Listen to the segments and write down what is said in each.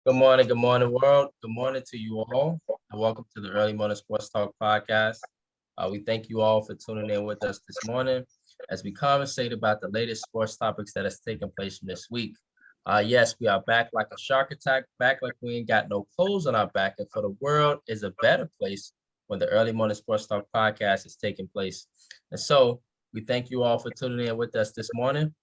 Good morning, world. Good morning to you all, and welcome to the Early Morning Sports Talk podcast. We thank you all for tuning in with us this morning as we conversate about the latest sports topics that has taken place from this week. Yes, we are back like a shark attack, back like we ain't got no clothes on our back, and for the world is a better place when the Early Morning Sports Talk podcast is taking place. And so we thank you all for tuning in with us this morning.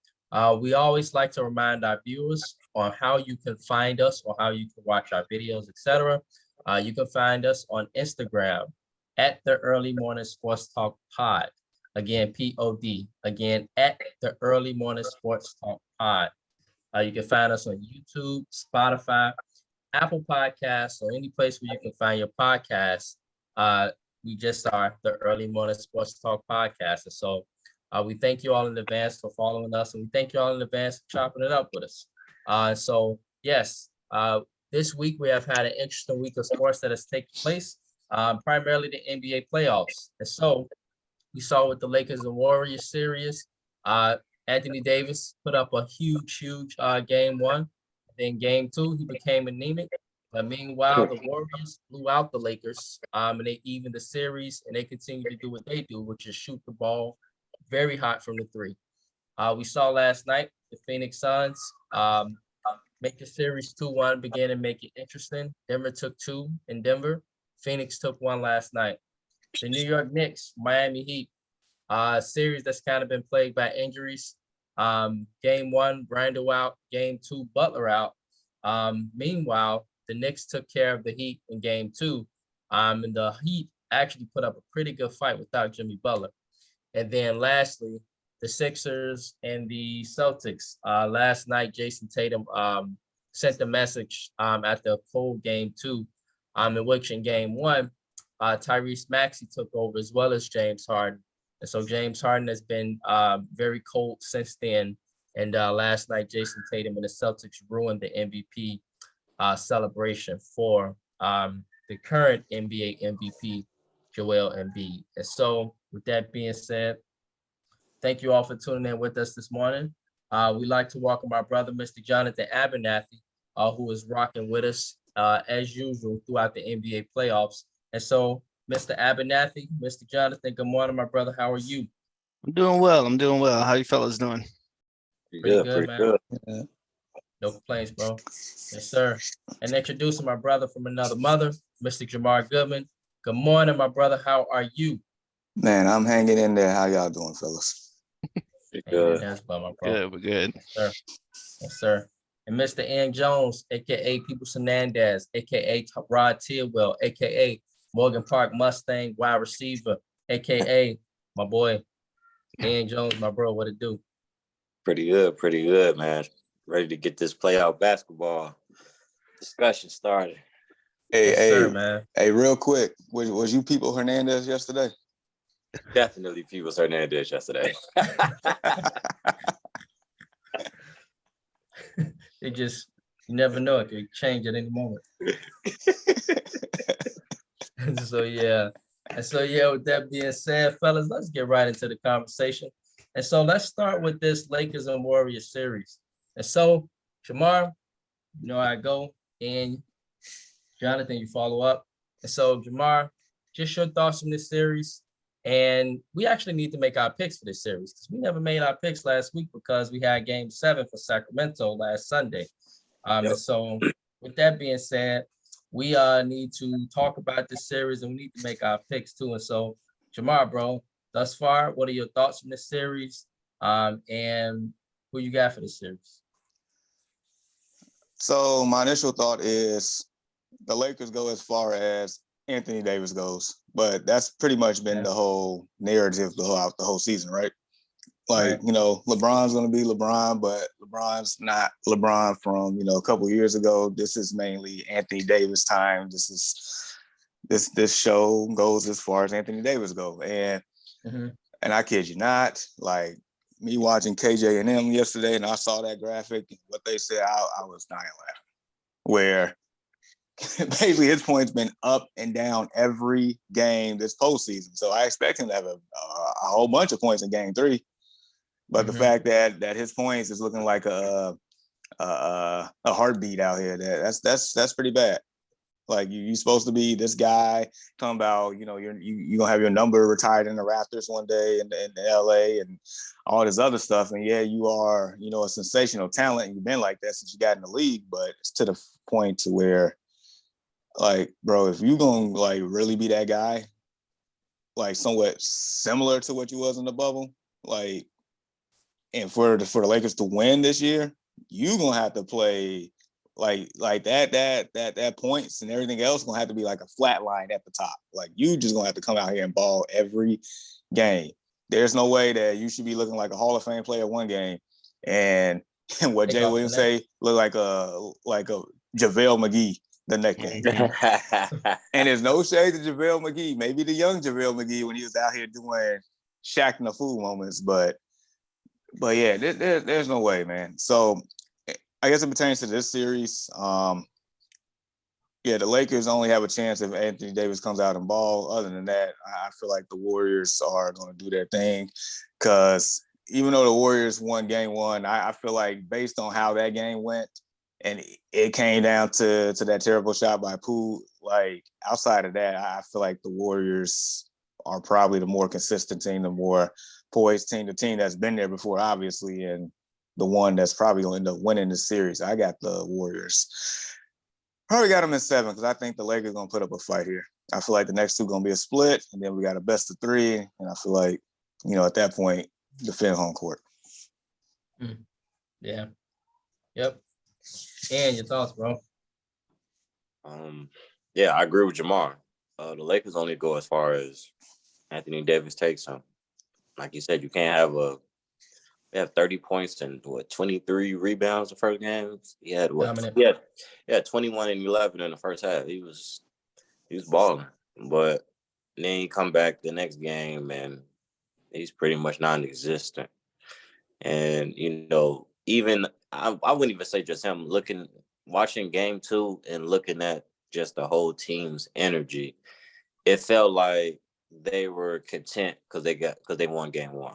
We always like to remind our viewers on how you can find us or how you can watch our videos, etc. You can find us on Instagram at the Early Morning Sports Talk Pod. Again, POD. Again, at the Early Morning Sports Talk Pod. You can find us on YouTube, Spotify, Apple Podcasts, or any place where you can find your podcast. We just are the Early Morning Sports Talk Podcast. And so we thank you all in advance for following us, and we thank you all in advance for chopping it up with us. Yes, this week we have had an interesting week of sports that has taken place, primarily the NBA playoffs. And so we saw with the Lakers and Warriors series, Anthony Davis put up a huge game one. Then game two, he became anemic. But meanwhile, the Warriors blew out the Lakers, and they evened the series, and they continue to do what they do, which is shoot the ball very hot from the three. We saw last night the Phoenix Suns make the series 2-1, begin to make it interesting. Denver took two in Denver. Phoenix took one last night. The New York Knicks, Miami Heat, series that's kind of been plagued by injuries. Game one, Brando out. Game two, Butler out. Meanwhile, the Knicks took care of the Heat in game two. And the Heat actually put up a pretty good fight without Jimmy Butler. And then lastly, the Sixers and the Celtics. Last night, Jason Tatum sent a message at the cold game two, in which in game one, Tyrese Maxey took over as well as James Harden. And so James Harden has been very cold since then. And last night, Jason Tatum and the Celtics ruined the MVP celebration for the current NBA MVP, Joel Embiid. And so with that being said, thank you all for tuning in with us this morning. We'd like to welcome our brother, Mr. Johnathan Abernathy, who is rocking with us as usual throughout the NBA playoffs. And so, Mr. Abernathy, Mr. Johnathan, good morning, my brother. How are you? I'm doing well. I'm doing well. How you fellas doing? Pretty good, man. Good. No complaints, bro. Yes, sir. And introducing my brother from another mother, Mr. Jamar Goodman. Good morning, my brother. How are you? Man, I'm hanging in there. How y'all doing, fellas? Good. That's well, my bro. Good, we're good. Yes, sir. Yes, sir. And Mr. Ian Jones, aka Peoples Hernandez, aka Rod Tillwell, aka Morgan Park Mustang wide receiver, aka my boy Ian Jones, my bro. What it do? Pretty good, man. Ready to get this playoff basketball discussion started. Hey, Yes, hey, sir, man. Hey, real quick, was you people Hernandez yesterday? Definitely Peoples Hernandez yesterday. It just, you never know, it could change at any moment. So yeah. And so yeah, with that being said, fellas, let's get right into the conversation. And so let's start with this Lakers and Warriors series. And so, Jamar, you know I go, and Johnathan, you follow up. And so, Jamar, just your thoughts on this series. And we actually need to make our picks for this series because we never made our picks last week because we had game 7 for Sacramento last Sunday. And so with that being said, we need to talk about this series and we need to make our picks too. And so, Jamar, bro, thus far, what are your thoughts on this series? And who you got for this series? So my initial thought is the Lakers go as far as Anthony Davis goes, but that's pretty much been the whole narrative the whole season, right? Like, you know, LeBron's going to be LeBron, but LeBron's not LeBron from, you know, a couple of years ago. This is mainly Anthony Davis time. This show goes as far as Anthony Davis go. And and I kid you not, like me watching KJ and M yesterday, and I saw that graphic, what they said, I was dying laughing. Where basically his points been up and down every game this postseason. So I expect him to have a whole bunch of points in game 3. But the fact that his points is looking like a a heartbeat out here. That's pretty bad. Like you supposed to be this guy talking about, you gonna have your number retired in the Raptors one day in LA and all this other stuff. And yeah, you are, a sensational talent, and you've been like that since you got in the league, but it's to the point to where, like, bro, if you gonna like really be that guy, like somewhat similar to what you was in the bubble, like, and for the Lakers to win this year, you gonna have to play like that points and everything else gonna have to be like a flat line at the top. Like you just gonna have to come out here and ball every game. There's no way that you should be looking like a Hall of Fame player one game and what Jay Williams say, look like a JaVale McGee the next game. And there's no shade to JaVale McGee, maybe the young JaVale McGee when he was out here doing Shaq in the fool moments, but yeah, there's no way, man. So I guess it pertains to this series. The Lakers only have a chance if Anthony Davis comes out and ball. Other than that, I feel like the Warriors are going to do their thing because even though the Warriors won game one, I feel like based on how that game went and it came down to that terrible shot by Poole, like outside of that, I feel like the Warriors are probably the more consistent team, the more poised team, the team that's been there before, obviously, and the one that's probably going to end up winning the series. I got the Warriors. Probably got them in 7 because I think the Lakers going to put up a fight here. I feel like the next two going to be a split, and then we got a best of 3, and I feel like, at that point, defend home court. Yeah. Yep. And your thoughts, bro? Yeah, I agree with Jamar. The Lakers only go as far as Anthony Davis takes them. Like you said, you can't have 30 points and 23 rebounds the first game. He had 21 and 11 in the first half. He was balling, but then he come back the next game and he's pretty much non-existent. And even I wouldn't even say just him. Watching game 2 and looking at just the whole team's energy, it felt like they were content because they won game 1.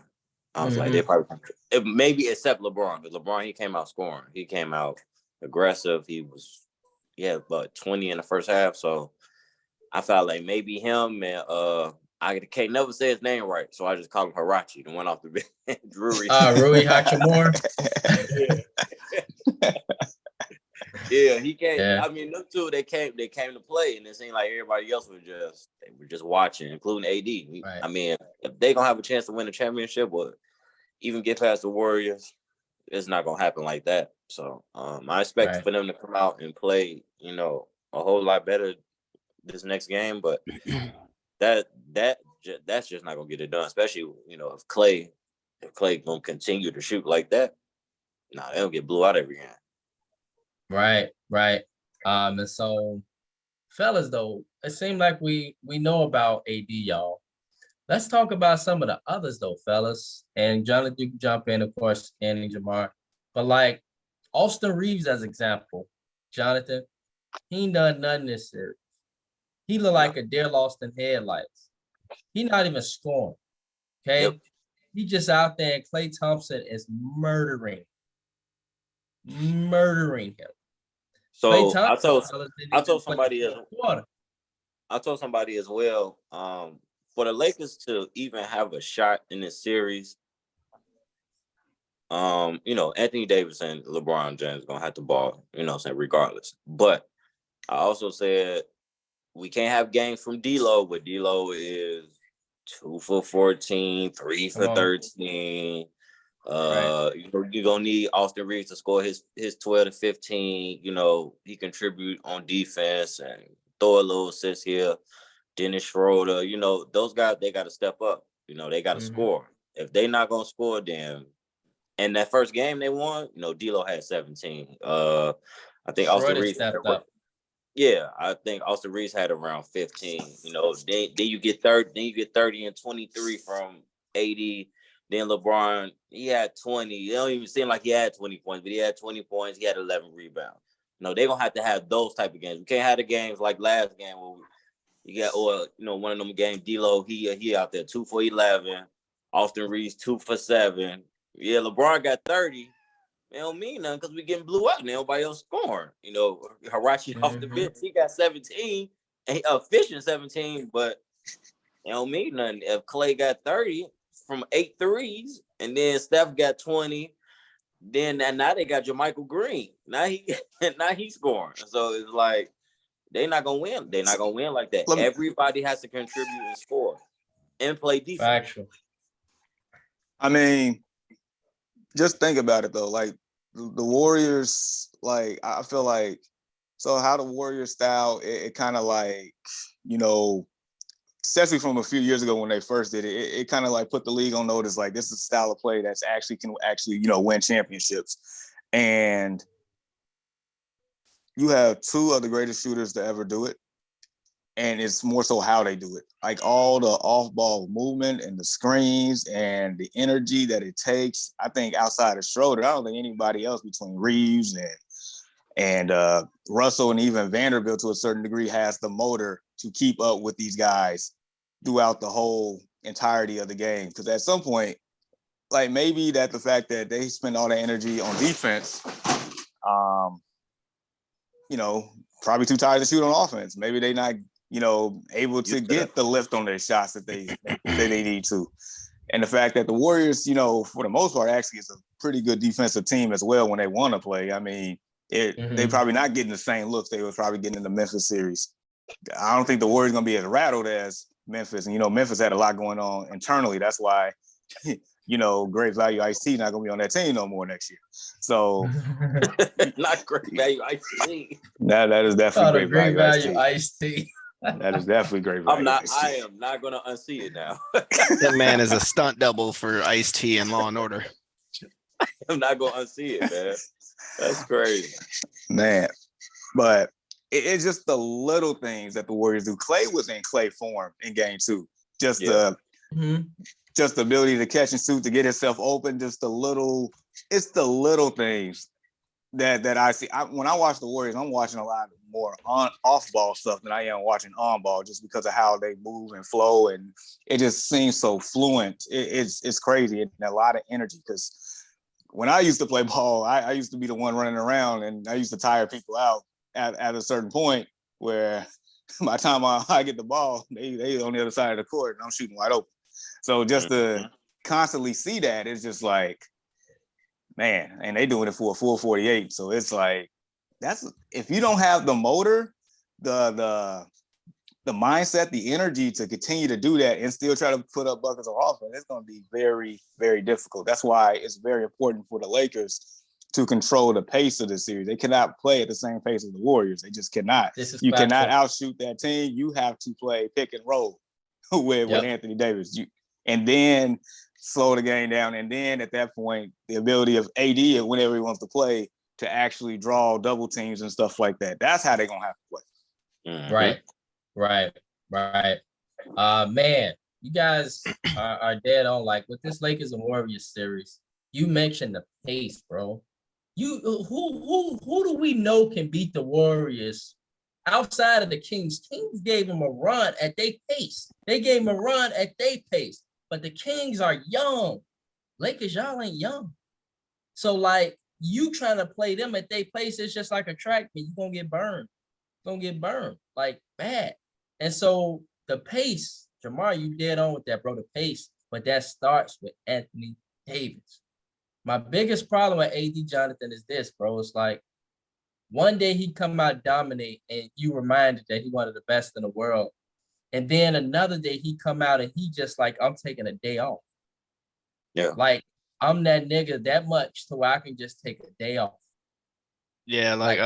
I was like, they probably maybe except LeBron, because LeBron, he came out scoring. He came out aggressive. He had about 20 in the first half. So I felt like maybe him and I can't never say his name right, so I just call him Hirachi, the one off the bench. Rui Hachimura. Yeah, he came. Yeah. I mean, them two, they came to play, and it seemed like everybody else were just watching, including AD. Right. I mean, if they gonna have a chance to win the championship or even get past the Warriors, it's not gonna happen like that. So I expect for them to come out and play, a whole lot better this next game, but that's just not gonna get it done. Especially, if Clay gonna continue to shoot like that, they'll get blew out every game. Right. And so, fellas, though, it seemed like we know about AD, y'all. Let's talk about some of the others, though, fellas. And Johnathan, you can jump in, of course, and Jamar. But like Austin Reeves, as example, Johnathan, he ain't done nothing this series. He look like a deer lost in headlights. He not even scoring. Okay, yep. He just out there, and Klay Thompson is murdering him. So I told somebody as well. For the Lakers to even have a shot in this series, Anthony Davis and LeBron James are gonna have to ball, regardless. But I also said we can't have games from D'Lo, but D'Lo is 2 for 14, 3 for 13. You're gonna need Austin Reeves to score his 12 to 15. He contribute on defense and throw a little assist here. Dennis Schroeder, those guys, they got to step up. They got to score. If they not gonna score, then in that first game they won, D'Lo had 17. I think Austin Reeves stepped up. Yeah, I think Austin Reeves had around 15. Then you get 30. Then you get 30 and 23 from AD. Then LeBron, he had 20. It don't even seem like he had 20 points, but he had 20 points. He had 11 rebounds. They're gonna have to have those type of games. We can't have the games like last game where you got, one of them games. D'Lo, he out there 2 for 11. Austin Reeves 2 for 7. Yeah, LeBron got 30, it don't mean nothing because we getting blew out and nobody else scoring. You know, Harachi off the Mhm. bench, he got 17, and efficient 17, but it don't mean nothing. If Clay got 30 from 8 threes, and then Steph got 20, then now they got Jermichael Green. Now he's scoring. So it's like they're not gonna win. They're not gonna win like that. Let me- Everybody has to contribute and score and play defense. Factual. I mean, just think about it though. Like the Warriors, like I feel like so how the Warriors style, it kind of like, you know, especially from a few years ago when they first did it, it kind of like put the league on notice. Like this is a style of play that's actually can actually, you know, win championships. And you have two of the greatest shooters to ever do it. And it's more so how they do it. Like all the off-ball movement and the screens and the energy that it takes. I think outside of Schroeder, I don't think anybody else between Reeves and Russell and even Vanderbilt to a certain degree has the motor to keep up with these guys throughout the whole entirety of the game. Because at some point, like maybe that the fact that they spend all the energy on defense, you know, probably too tired to shoot on offense. Maybe they not, you know, able to get the lift on their shots that they need to. And the fact that the Warriors, you know, for the most part, actually is a pretty good defensive team as well when they want to play. I mean, they probably not getting the same looks they was probably getting in the Memphis series. I don't think the Warriors going to be as rattled as Memphis. And, you know, Memphis had a lot going on internally. That's why, you know, great value Ice-T not going to be on that team no more next year. So not great value Ice-T. that is definitely great value Ice-T. Ice-T. That is definitely great value. I am not going to unsee it now. That man is a stunt double for Ice-T and Law and Order. I'm not going to unsee it, man. That's crazy. Man, but it's just the little things that the Warriors do. Clay was in Clay form in game 2. Just the ability to catch and shoot, to get himself open, it's the little things that I see. When I watch the Warriors, I'm watching a lot more off-ball stuff than I am watching on-ball, just because of how they move and flow, and it just seems so fluent. It's crazy and a lot of energy, because when I used to play ball, I used to be the one running around, and I used to tire people out at a certain point where by the time I get the ball, they on the other side of the court and I'm shooting wide open. So just to constantly see that, it's just like, man, and they doing it for a full 48. So it's like, that's, if you don't have the motor, the mindset, the energy to continue to do that and still try to put up buckets on offense, it's going to be very, very difficult. That's why it's very important for the Lakers to control the pace of the series. They cannot play at the same pace as the Warriors. They just cannot. You cannot outshoot that team. You have to play pick and roll with Anthony Davis. And then slow the game down. And then at that point, the ability of AD, whenever he wants to play, to actually draw double teams and stuff like that. That's how they're going to have to play. Right. Man, you guys are dead on. Like with this Lakers and Warriors series, you mentioned the pace, bro. Who do we know can beat the Warriors outside of the Kings? Kings gave them a run at their pace. They gave them a run at their pace. But the Kings are young. Lakers, y'all ain't young. So, like, you trying to play them at their pace, it's just like a track meet. You're going to get burned. Like, bad. And so, the pace, Jamar, you dead on with that, bro, the pace. But that starts with Anthony Davis. My biggest problem with AD Johnathan is this, bro. It's like, one day he come out dominate, and you reminded that he one of the best in the world. And then another day he come out and he just like, I'm taking a day off. Yeah. Like, I'm that nigga that much to where I can just take a day off. Yeah, like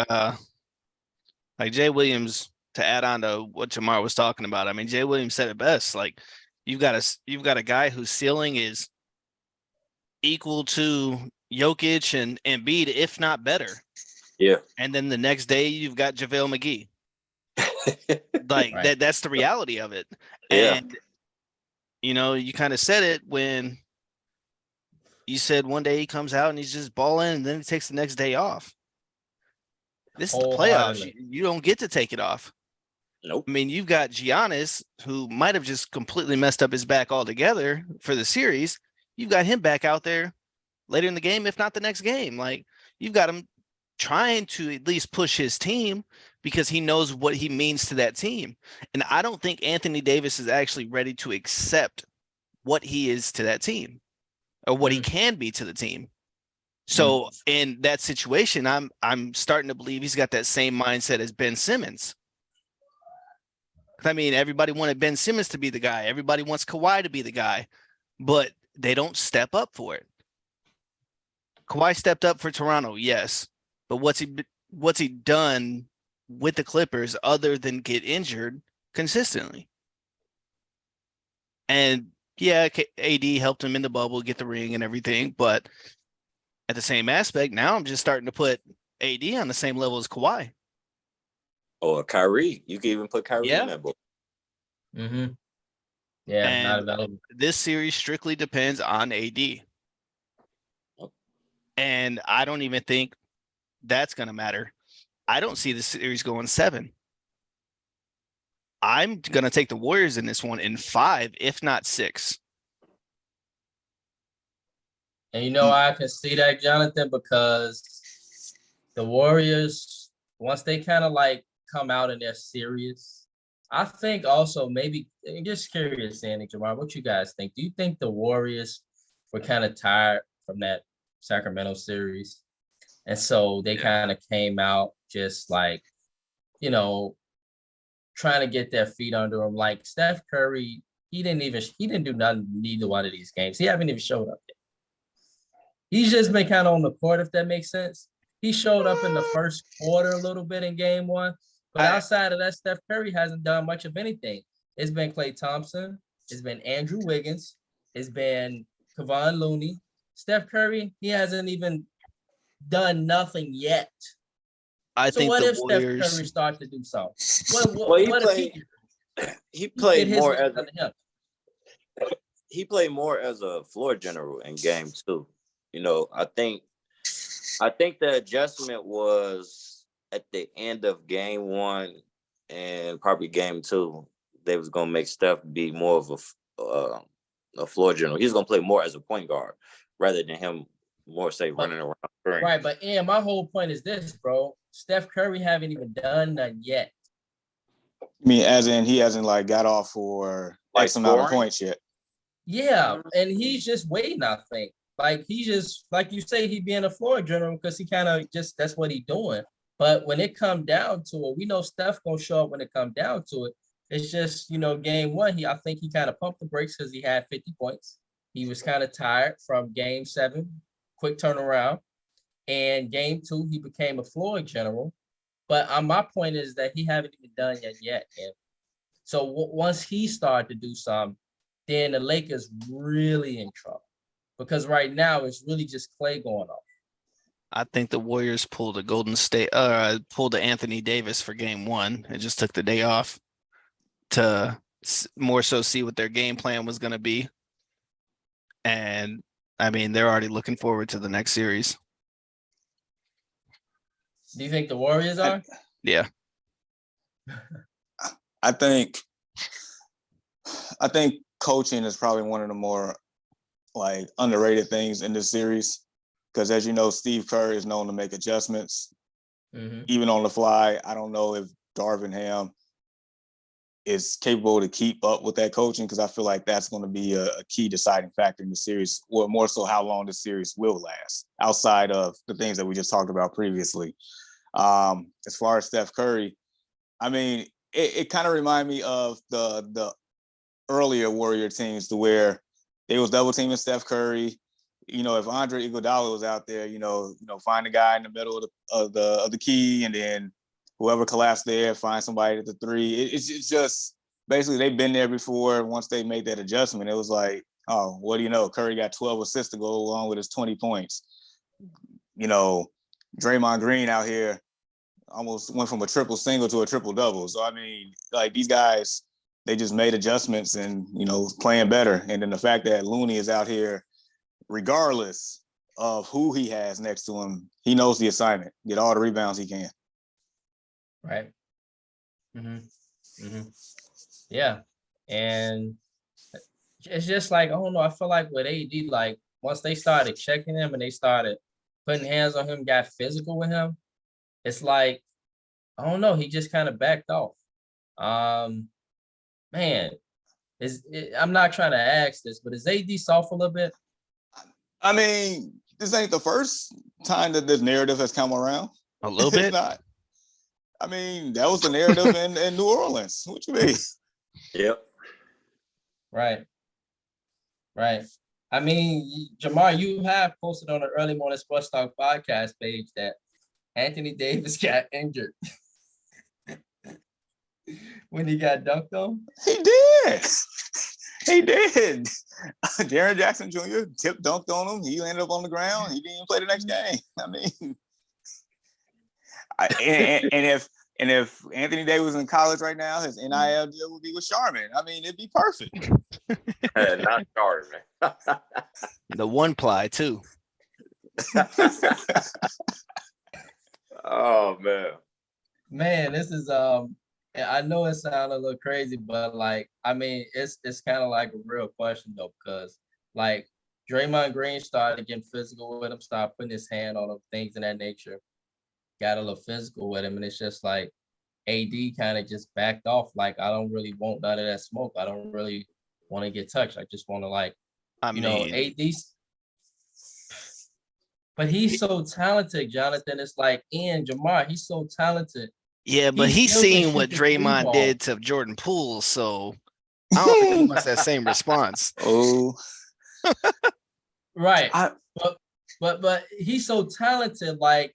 Jay Williams, to add on to what Jamar was talking about. I mean, Jay Williams said it best. Like, you've got a guy whose ceiling is equal to Jokic and Embiid, if not better. Yeah. And then the next day you've got JaVale McGee. Like Right. that's the reality of it. Yeah. And you know, you kind of said it when you said one day he comes out and he's just balling and then he takes the next day off. This is the playoffs. You don't get to take it off. Nope. I mean, you've got Giannis, who might have just completely messed up his back altogether for the series. You've got him back out there later in the game, if not the next game. Like, you've got him trying to at least push his team because he knows what he means to that team. And I don't think Anthony Davis is actually ready to accept what he is to that team or what he can be to the team. So in that situation, I'm starting to believe he's got that same mindset as Ben Simmons. I mean, everybody wanted Ben Simmons to be the guy. Everybody wants Kawhi to be the guy, but they don't step up for it. Kawhi stepped up for Toronto, yes, but what's he done with the Clippers other than get injured consistently? And yeah, AD helped him in the bubble get the ring and everything, but at the same aspect, now I'm just starting to put AD on the same level as Kawhi. Or Kyrie. You can even put Kyrie in that book. Mm-hmm. Yeah, And not available. this series strictly depends on AD. And I don't even think that's going to matter. I don't see the series going 7. I'm going to take the Warriors in this one in 5, if not 6. And you know I can see that, Jonathan, because the Warriors, once they kind of like come out and they're serious, I think also maybe, just curious, Andy, Jamar, what you guys think? Do you think the Warriors were kind of tired from that Sacramento series? And so they kind of came out just like, trying to get their feet under them. Like Steph Curry, he didn't do nothing neither one of these games. He haven't even showed up yet. He's just been kind of on the court, if that makes sense. He showed up in the first quarter a little bit in game 1, but outside of that, Steph Curry hasn't done much of anything. It's been Klay Thompson. It's been Andrew Wiggins. It's been Kevon Looney. Steph Curry, he hasn't even done nothing yet. I think what the if Warriors... Steph Curry starts to do something? He played more as he played more as a floor general in game 2. I think the adjustment was at the end of game 1 and probably game 2. They was gonna make Steph be more of a floor general. He's gonna play more as a point guard rather than him more say running around. Right, but my whole point is this, bro. Steph Curry haven't even done that yet. I mean, as in he hasn't like got off for X amount of points yet. Yeah, and he's just waiting, I think. Like he just, like you say, he being a floor general because he kind of just, that's what he doing. But when it come down to it, we know Steph gonna show up when it come down to it. It's just, game 1, I think he kind of pumped the brakes because he had 50 points. He was kind of tired from game 7, quick turnaround. And game 2, he became a floor general. But my point is that he haven't even done that yet. And so once he started to do something, then the Lakers really in trouble. Because right now it's really just Klay going off. I think the Warriors pulled a pulled a Anthony Davis for game 1 and just took the day off to more so see what their game plan was going to be. And I mean, they're already looking forward to the next series. Do you think the Warriors are? Yeah. I think coaching is probably one of the more like underrated things in this series. Because as you know, Steve Kerr is known to make adjustments, even on the fly. I don't know if Darvin Ham is capable to keep up with that coaching, because I feel like that's going to be a key deciding factor in the series, or more so how long the series will last, outside of the things that we just talked about previously. As far as Steph Curry, I mean, it kind of reminded me of the earlier Warrior teams, to where they was double teaming Steph Curry. If Andre Iguodala was out there, find a guy in the middle of the key, and then whoever collapsed there, find somebody at the 3. It's just basically they've been there before. Once they made that adjustment, it was like, oh, what do you know? Curry got 12 assists to go along with his 20 points. Draymond Green out here almost went from a triple single to a triple double. So I mean, like, these guys, they just made adjustments and playing better. And then the fact that Looney is out here, regardless of who he has next to him, he knows the assignment. Get all the rebounds he can. Right. Yeah. And it's just like, I don't know, I feel like with AD, like once they started checking him and they started putting hands on him, got physical with him, it's like, I don't know, he just kind of backed off. Man, I'm not trying to ask this, but is AD soft a little bit? I mean, this ain't the first time that this narrative has come around. A little bit. It's not. I mean, that was the narrative in New Orleans. What you mean? Yep. Right. I mean, Jamar, you have posted on the Early Morning Sports Talk podcast page that Anthony Davis got injured when he got dunked on. He did. He did. Jaren Jackson Jr. dunked on him. He landed up on the ground. He didn't even play the next game. I mean, and if Anthony Davis was in college right now, his NIL deal would be with Charmin. I mean, it'd be perfect. Not Charmin. The one ply too. Oh man. This is I know it sounds a little crazy, but like, I mean, it's kind of like a real question though, because like Draymond Green started getting physical with him, started putting his hand on him, things of that nature, got a little physical with him, and it's just like AD kind of just backed off. Like, I don't really want none of that smoke. I don't really want to get touched. I just want to, like, AD. But he's so talented, Johnathan. It's like Ian Jamar. He's so talented. Yeah, but he's seen what Draymond did to Jordan Poole, so I don't think he wants that same response. Oh, right. But he's so talented. Like,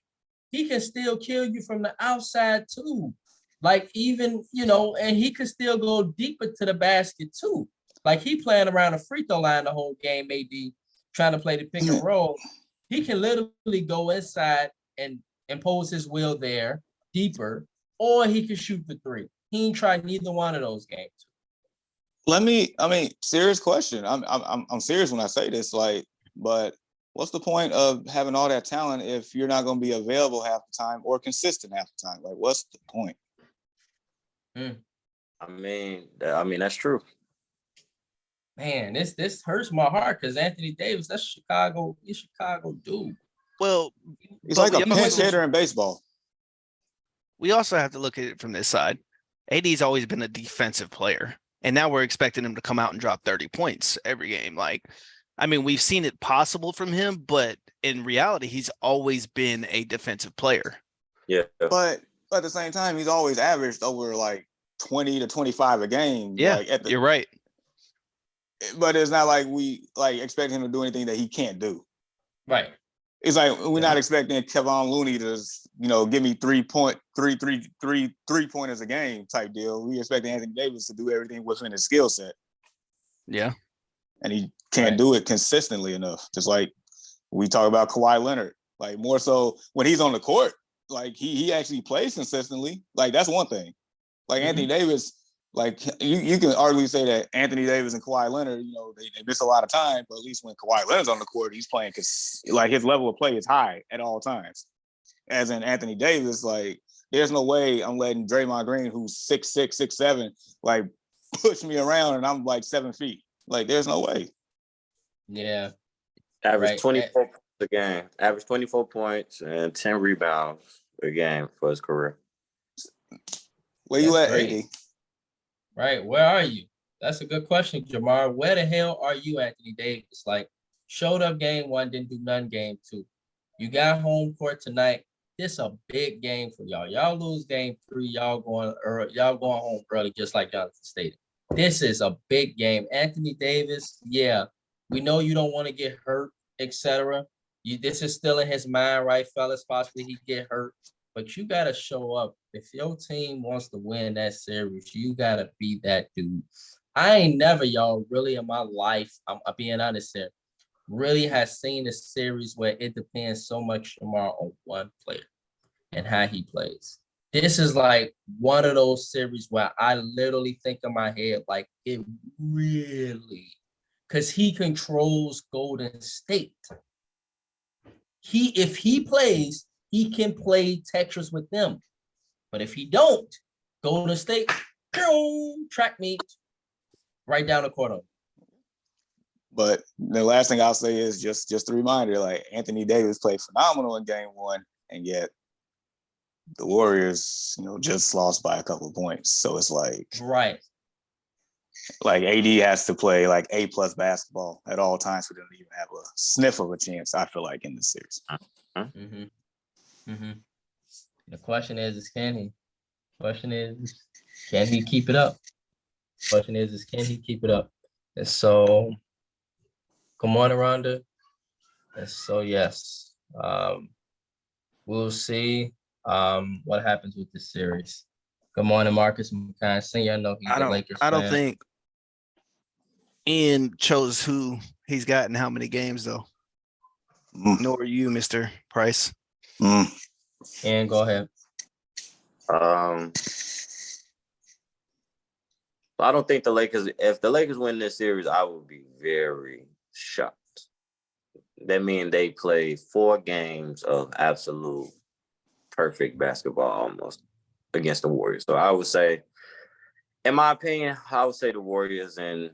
he can still kill you from the outside too. Like, even, and he can still go deeper to the basket too. Like, he playing around the free throw line the whole game, AD, trying to play the pick and roll. He can literally go inside and impose his will there deeper, or he can shoot the three. He ain't tried neither one of those games. Serious question. I'm serious when I say this, like, but what's the point of having all that talent if you're not going to be available half the time or consistent half the time? Like, what's the point? I mean, that's true. Man, this hurts my heart because Anthony Davis, that's Chicago dude. Well, he's like a pinch hitter in baseball. We also have to look at it from this side. AD's always been a defensive player, and now we're expecting him to come out and drop 30 points every game. Like, I mean, we've seen it possible from him, but in reality, he's always been a defensive player. Yeah. But at the same time, he's always averaged over like 20 to 25 a game. Yeah, like you're right. But it's not like we like expect him to do anything that he can't do. Right. It's like we're not expecting Kevon Looney to, give me 3 pointers a game type deal. We expect Anthony Davis to do everything within his skill set. Yeah. And he can't do it consistently enough. Just like we talk about Kawhi Leonard, like more so when he's on the court, like he actually plays consistently. Like that's one thing. Like Anthony Davis, like you can arguably say that Anthony Davis and Kawhi Leonard, they miss a lot of time, but at least when Kawhi Leonard's on the court, he's playing because like his level of play is high at all times. As in Anthony Davis, like there's no way I'm letting Draymond Green, who's 6'6", 6'7", like push me around and I'm like 7 feet. Like there's no way. Yeah. Average 24 points a game. Average 24 points and 10 rebounds a game for his career. Where you at, great. AD? Right. Where are you? That's a good question, Jamar. Where the hell are you, Anthony Davis? Like, showed up game one, didn't do none game two. You got home court tonight. This a big game for y'all. Y'all lose game three, y'all going home early, just like Johnathan stated. This is a big game. Anthony Davis, yeah, we know you don't want to get hurt, etc. This is still in his mind, right, fellas? Possibly he get hurt. But you got to show up. If your team wants to win that series, you got to be that dude. I ain't never, y'all, really in my life, I'm being honest here, really has seen a series where it depends so much more on one player and how he plays. This is like one of those series where I literally think in my head, like it really, because he controls Golden State. If he plays, he can play Tetris with them. But if he don't, Golden State, track meet, right down the corner. But the last thing I'll say is just a reminder, like Anthony Davis played phenomenal in game one, and yet the Warriors, just lost by a couple of points. So it's Right. like AD has to play like A+ basketball at all times for them to even have a sniff of a chance, I feel like, in this series. The question is can he? Question is, can he keep it up? Question is can he keep it up? And so, good morning, Rhonda. And so, yes, we'll see what happens with this series. Good morning, Marcus McKine Sr. I know he's a Lakers fan. I don't think Ian chose who he's got in how many games, though. Nor you, Mr. Price. And go ahead. I don't think the Lakers, if the Lakers win this series, I would be very shocked. That means they play 4 games of absolute perfect basketball almost against the Warriors. So I would say, in my opinion, I would say the Warriors, and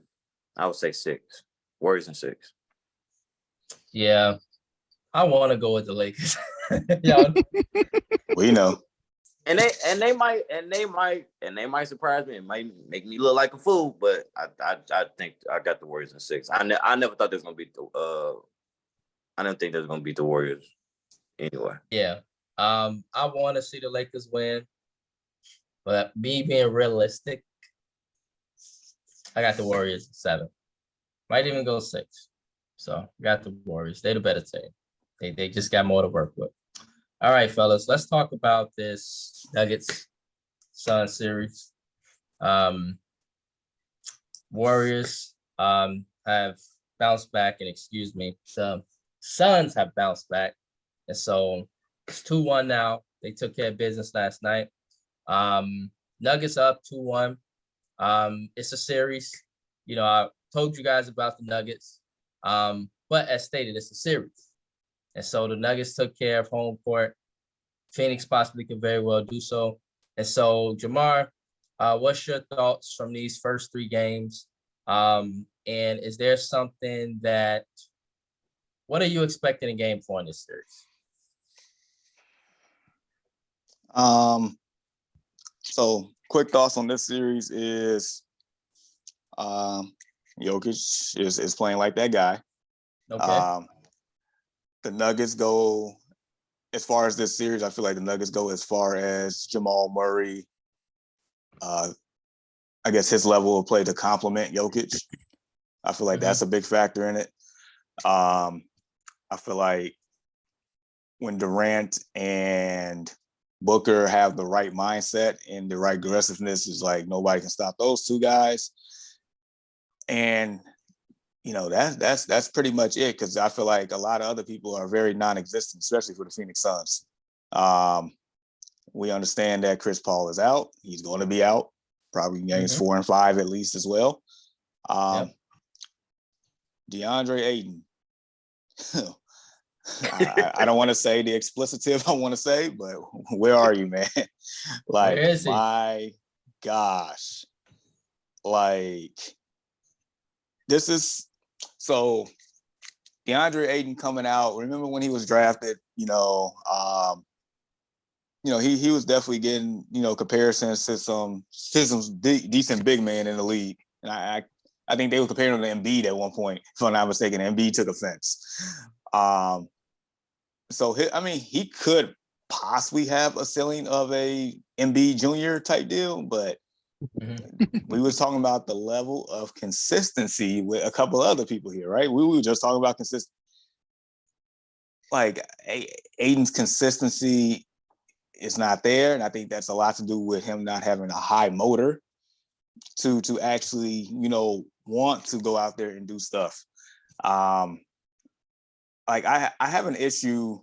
I would say 6. Warriors in 6. Yeah, I want to go with the Lakers. Yeah. We know. And they might surprise me. It might make me look like a fool, but I think I got the Warriors in 6. I never thought they was gonna beat the I didn't think they was gonna beat the Warriors anyway. Yeah. I want to see the Lakers win, but me being realistic, I got the Warriors in 7. Might even go 6. So got the Warriors. They're the better team. They just got more to work with. All right, fellas, let's talk about this Nuggets Suns series. Warriors have bounced back, and the Suns have bounced back. And so it's 2-1 now. They took care of business last night. Nuggets up 2-1. It's a series. I told you guys about the Nuggets. But as stated, it's a series. And so the Nuggets took care of home court. Phoenix possibly could very well do so. And so, Jamar, what's your thoughts from these first 3 games? And is there something what are you expecting in game 4 in this series? So quick thoughts on this series is Jokic is playing like that guy. Okay. The Nuggets go, as far as this series, I feel like the Nuggets go as far as Jamal Murray, I guess his level of play to complement Jokic. I feel like that's a big factor in it. I feel like when Durant and Booker have the right mindset and the right aggressiveness, is like nobody can stop those 2 guys. And that's pretty much it, because I feel like a lot of other people are very non-existent, especially for the Phoenix Suns. We understand that Chris Paul is out. He's going to be out probably games 4 and 5 at least as well. DeAndre Ayton. I don't want to say the explicitive I want to say, but where are you, man? Like, where is he? My gosh. Like, this is so DeAndre Ayton coming out. Remember when he was drafted, he was definitely getting, comparisons to some decent big man in the league. And I think they were comparing him to Embiid at one point, if I'm not mistaken. Embiid took offense. So he could possibly have a ceiling of a Embiid Jr. type deal, but we was talking about the level of consistency with a couple of other people here, right? We were just talking about consistency. Like, Aiden's consistency is not there, and I think that's a lot to do with him not having a high motor to actually, want to go out there and do stuff. Like, I have an issue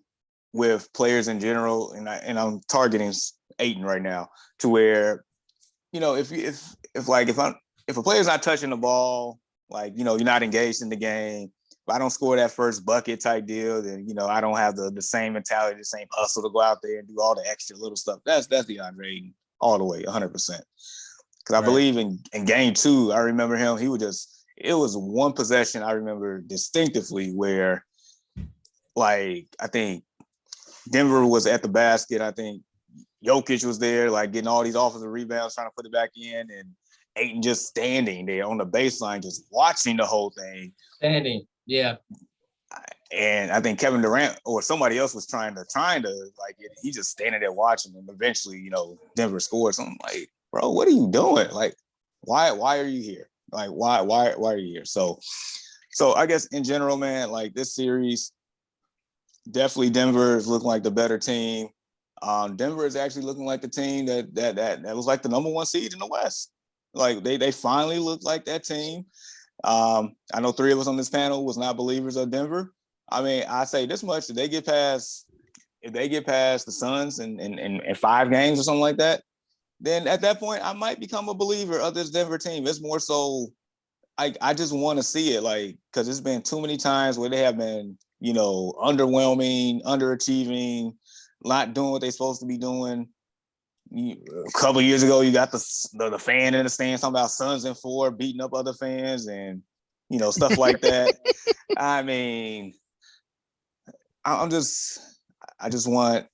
with players in general, and I'm targeting Ayton right now, to where, if a player's not touching the ball, like, you're not engaged in the game. If I don't score that first bucket type deal, then, I don't have the same mentality, the same hustle to go out there and do all the extra little stuff. That's DeAndre Ayton all the way, 100%. Because I believe in game 2, I remember him, he would just, it was one possession I remember distinctively where, like, I think Denver was at the basket. I think Jokic was there, like getting all these offensive rebounds, trying to put it back in, and Ayton just standing there on the baseline, just watching the whole thing. Standing, yeah. And I think Kevin Durant or somebody else was trying to like he just standing there watching, and eventually, you know, Denver scored. So I'm like, bro, what are you doing? Like, why are you here? Like, why are you here? So I guess in general, man, like this series, definitely Denver is looking like the better team. Denver is actually looking like the team that was like the number one seed in the West. Like they finally looked like that team. I know 3 of us on this panel was not believers of Denver. I mean, I say this much: if they get past the Suns in 5 games or something like that, then at that point I might become a believer of this Denver team. It's more so I just want to see it, like, because it's been too many times where they have been, you know, underwhelming, underachieving, not doing what they're supposed to be doing. A couple of years ago, you got the fan in the stands talking about Suns in 4 beating up other fans and, you know, stuff like that. I mean, I just want,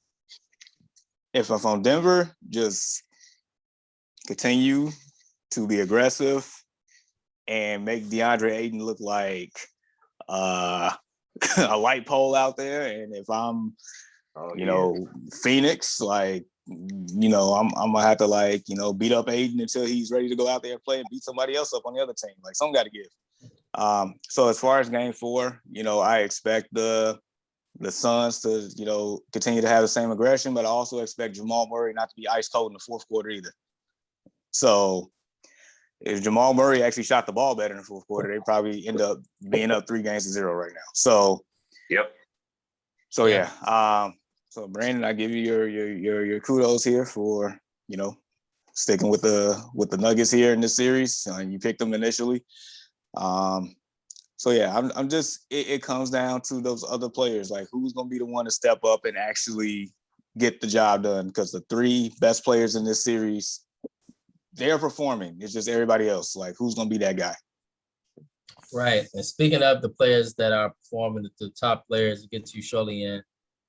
if I'm from Denver, just continue to be aggressive and make DeAndre Ayton look like a light pole out there. And if I'm, you know, Phoenix, like, you know, I'm gonna have to, like, you know, beat up Ayton until he's ready to go out there and play and beat somebody else up on the other team. Like, something got to give. So as far as game 4, you know, I expect the Suns to, you know, continue to have the same aggression, but I also expect Jamal Murray not to be ice cold in the 4th quarter either. So if Jamal Murray actually shot the ball better in the 4th quarter, they probably end up being up 3-0 right now. So, yep. So yeah. So Brandon, I give you your kudos here for, you know, sticking with the Nuggets here in this series. You picked them initially. So yeah, I'm just it comes down to those other players, like who's gonna be the one to step up and actually get the job done, because the 3 best players in this series, they're performing. It's just everybody else. Like, who's gonna be that guy? Right. And speaking of the players that are performing, the top players to get you surely in,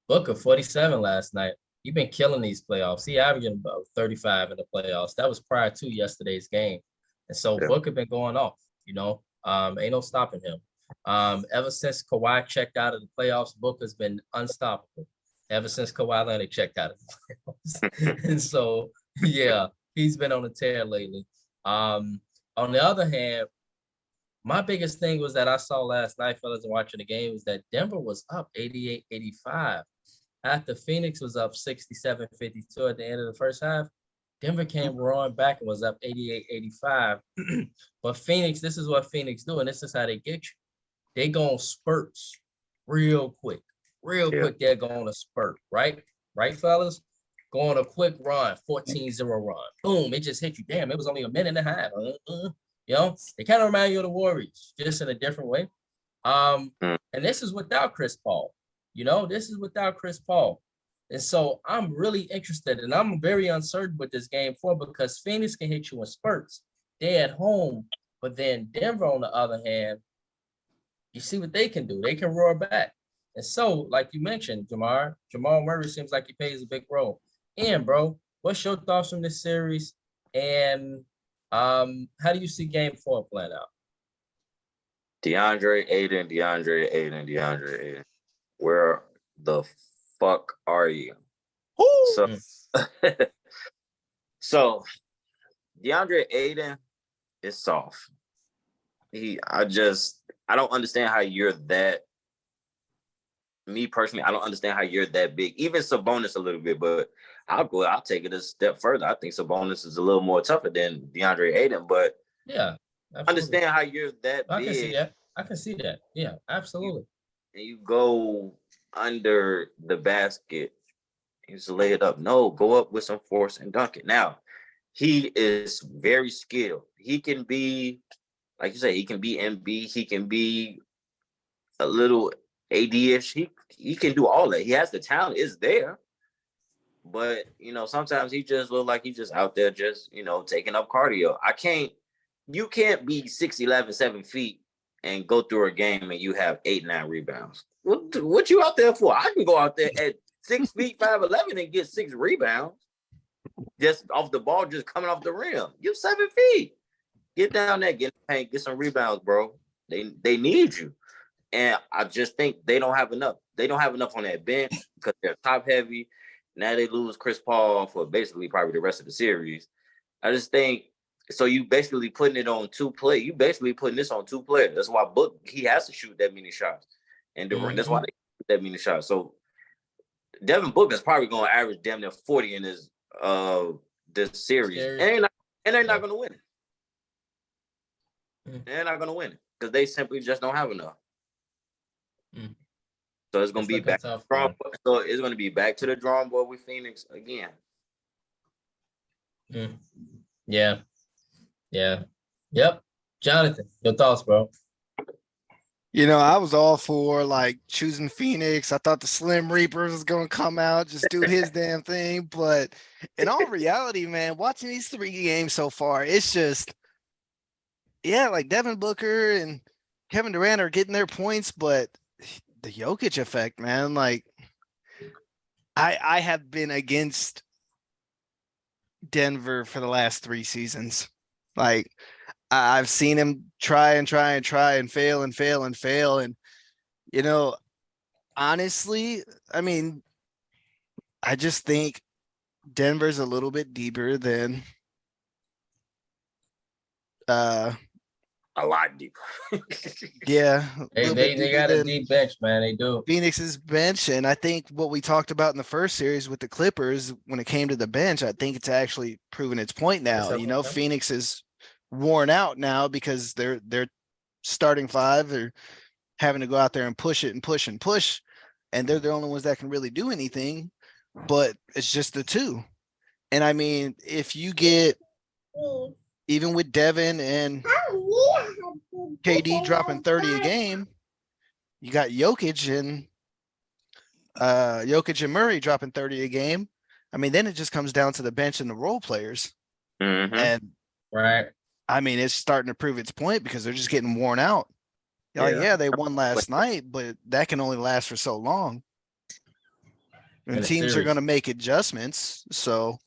Booker 47 last night. He's been killing these playoffs. He averaging about 35 in the playoffs. That was prior to yesterday's game. And so Booker been going off, you know. Ain't no stopping him. Ever since Kawhi checked out of the playoffs, Booker's been unstoppable. Ever since Kawhi Leonard checked out of the playoffs. And so, yeah, he's been on a tear lately. On the other hand, my biggest thing was that I saw last night, fellas, watching the game, was that Denver was up 88-85. After Phoenix was up 67-52 at the end of the first half, Denver came roaring back and was up 88-85. But Phoenix, this is what Phoenix do, and this is how they get you. They go on spurts real quick. Quick, they're going to spurt, right? Right, fellas? Go on a quick run, 14-0 run. Boom, it just hit you. Damn, it was only a minute and a half. You know, they kind of remind you of the Warriors, just in a different way. And this is without Chris Paul. You know, this is without Chris Paul. And so I'm really interested, and I'm very uncertain with this game 4, because Phoenix can hit you in spurts. They're at home, but then Denver, on the other hand, you see what they can do. They can roar back. And so, like you mentioned, Jamal Murray seems like he plays a big role. And, bro, what's your thoughts on this series? And how do you see game 4 playing out? DeAndre Ayton. Where the fuck are you? So DeAndre Ayton is soft. I don't understand how you're that. Me personally, I don't understand how you're that big. Even Sabonis a little bit, but I'll take it a step further. I think Sabonis is a little more tougher than DeAndre Ayton, but yeah, absolutely. Understand how you're that big. I can see that. Yeah, absolutely. And you go under the basket, you just lay it up. No, go up with some force and dunk it. Now, he is very skilled. He can be, like you say, he can be MB. He can be a little AD-ish. He can do all that. He has the talent. It's there. But, sometimes he just look like he's just out there just, taking up cardio. I can't you can't be 6'11", 7 feet and go through a game and you have 8, 9 rebounds. What you out there for? I can go out there at 6 feet, 5'11" and get 6 rebounds just off the ball, just coming off the rim. You're 7 feet. Get down there, get in the paint, get some rebounds, bro. They need you. And I just think they don't have enough. They don't have enough on that bench because they're top heavy. Now they lose Chris Paul for basically probably the rest of the series. I just think so. You basically putting it on 2 players. You basically putting this on 2 players. That's why Book he has to shoot that many shots, and Durant. That's why they shoot that many shots. So Devin Booker is probably going to average damn near 40 in this series, and they're not going to win it. They're not going to win it because they simply just don't have enough. So it's going to be back. So it's going to be back to the drawing board with Phoenix again. Yeah. Yep. Johnathan, your thoughts, bro? I was all for like choosing Phoenix. I thought the Slim Reapers was going to come out, just do his damn thing. But in all reality, man, watching these 3 games so far, it's just, like Devin Booker and Kevin Durant are getting their points, but the Jokic effect, man, like I have been against Denver for the last 3 seasons. Like I've seen him try and fail. And, honestly, I mean, I just think Denver's a little bit deeper than a lot deeper. They got a deep bench, man. They do. Phoenix's bench, and I think what we talked about in the first series with the Clippers, when it came to the bench, I think it's actually proven its point now. Phoenix is worn out now because they're starting 5 are having to go out there and push, and they're the only ones that can really do anything. But it's just the 2, and I mean, if you get even with Devin and KD dropping 30 a game, you got Jokic and Murray dropping 30 a game. I mean, then it just comes down to the bench and the role players. And right. I mean, it's starting to prove its point because they're just getting worn out. They won last night, but that can only last for so long. And teams are going to make adjustments. So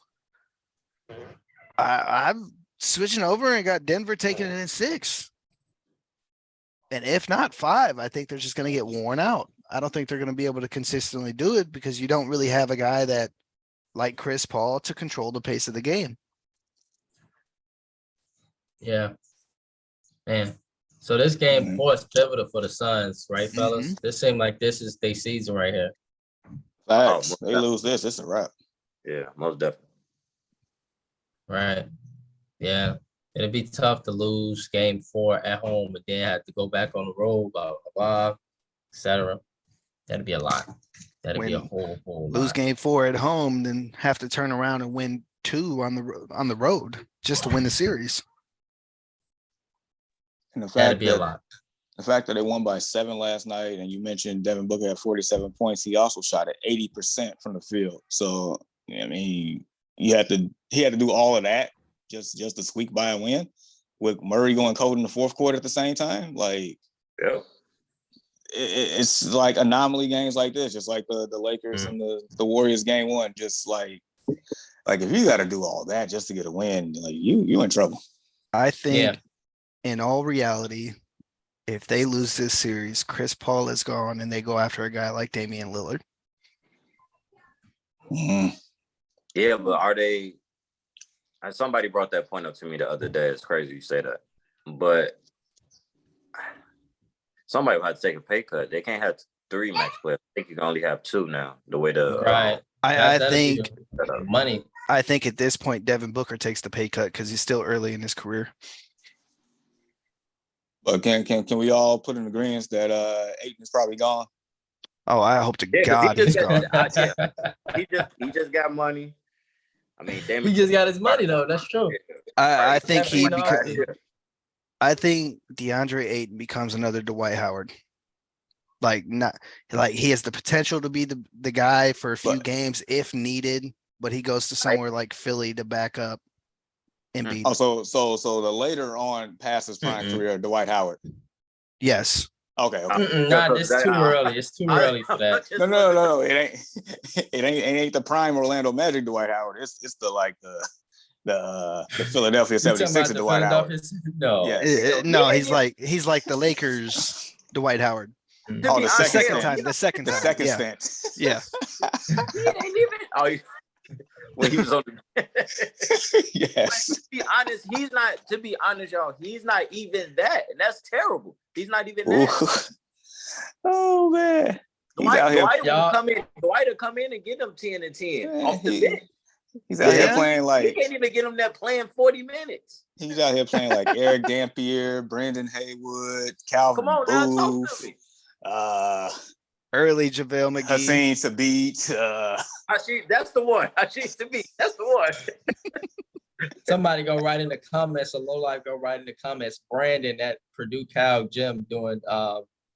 I'm switching over and got Denver taking it in 6. And if not 5, I think they're just going to get worn out. I don't think they're going to be able to consistently do it because you don't really have a guy that, like Chris Paul, to control the pace of the game. Yeah. Man. So this game 4 is pivotal for the Suns, right, fellas? This seems like this is their season right here. Facts. They lose this, it's a wrap. Yeah, most definitely. Right. Yeah. It'd be tough to lose game 4 at home and then have to go back on the road, blah, blah, blah, etc. That'd be a lot. That'd be a whole lose lot. game 4 at home, then have to turn around and win 2 on the road just to win the series. And That'd be a lot. The fact that they won by 7 last night, and you mentioned Devin Booker had 47 points, he also shot at 80% from the field. So I mean, he had to do all of that just to squeak by and win, with Murray going cold in the 4th quarter at the same time. Like, it's like anomaly games like this, just like the Lakers and the Warriors game 1. Just like if you got to do all that just to get a win, like you in trouble. I think in all reality, if they lose this series, Chris Paul is gone and they go after a guy like Damian Lillard. Yeah, but are they? Somebody brought that point up to me the other day. It's crazy you say that, but somebody will have to take a pay cut. They can't have 3 max players. I think you can only have 2 now. The way the right. I think money. I think at this point Devin Booker takes the pay cut because he's still early in his career. But can we all put in agreement that Ayton is probably gone? Oh, I hope to God he's gone. He just got money. I mean, he just got his money though. That's true. I think I think DeAndre Ayton becomes another Dwight Howard. Like he has the potential to be the guy for a few games if needed, but he goes to somewhere like Philly to back up. Embiid. Oh, so the later on past his prime career, Dwight Howard. Yes. Okay. Nah, it's too early. It's too early for that. No. It ain't the prime Orlando Magic Dwight Howard. It's the Philadelphia You talking about 76 the Dwight Howard. Philadelphia? No. Yes. No, he's like the Lakers Dwight Howard. Oh, the second stint. The second The time. second Yeah. stint. Yeah. He ain't even. Oh, when he was on the. Yes. To be honest, he's not. To be honest, y'all, he's not even that, and that's terrible. He's not even that. Oh man. Dwight will come in and get them 10 and 10 off the bench. He's out here playing like he can't even get them that playing 40 minutes. He's out here playing like Eric Dampier, Brandon Haywood, Calvin Come on now, Booth, talk to me. Early JaVale McGee. Hassan Sabit. That's the one. That's the one. Somebody go write in the comments, a low life go write in the comments, Brandon at Purdue Cal gym doing